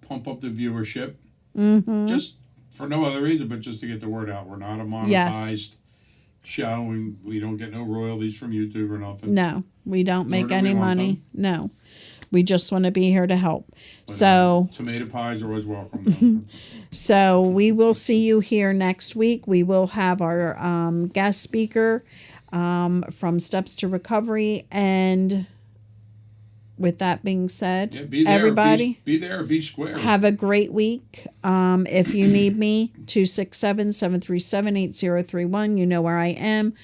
pump up the viewership. Just for no other reason, but just to get the word out. We're not a monetized
Yes.
show, and we don't get no royalties from YouTube or nothing.
No, we don't
Nor
make
do we
any
want
money.
them.
No, we just want to be here to help.
But,
So,
tomato pies are always welcome. though.
so we will see you here next week. We will have our guest speaker from Steps to Recovery. And with that being said,
Yeah, be there.
everybody
be there. Be square.
have a great week. If you need me, 267-737-8031. You know where I am.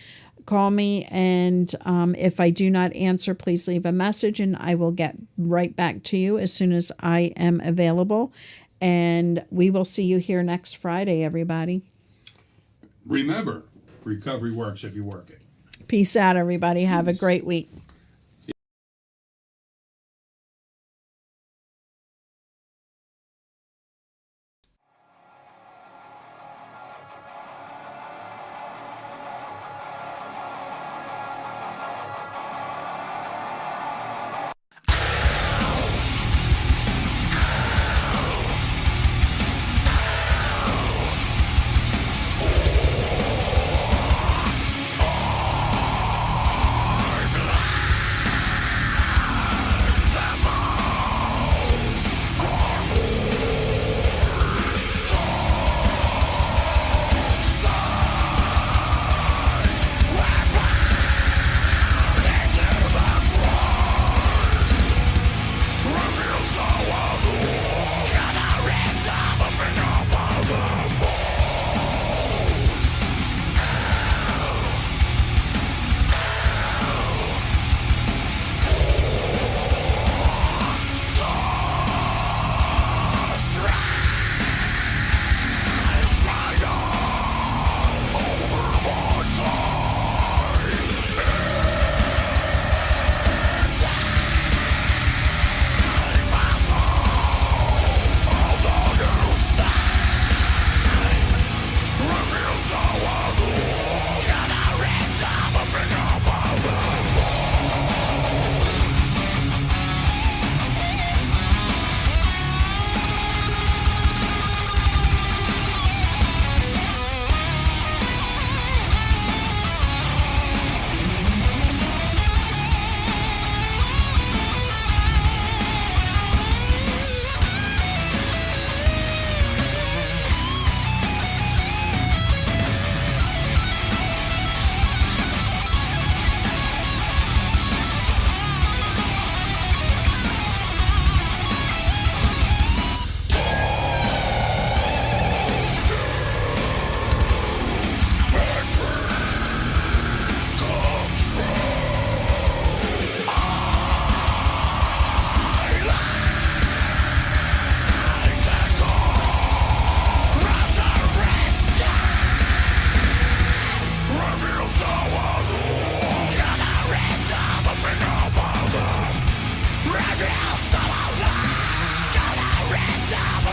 Call me, and if I do not answer, please leave a message, and I will get right back to you as soon as I am available. And we will see you here next Friday, everybody.
Remember, recovery works if you work it.
Peace out, everybody. Have a great week.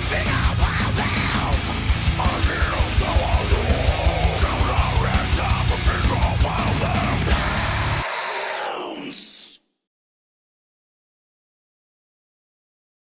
Big out.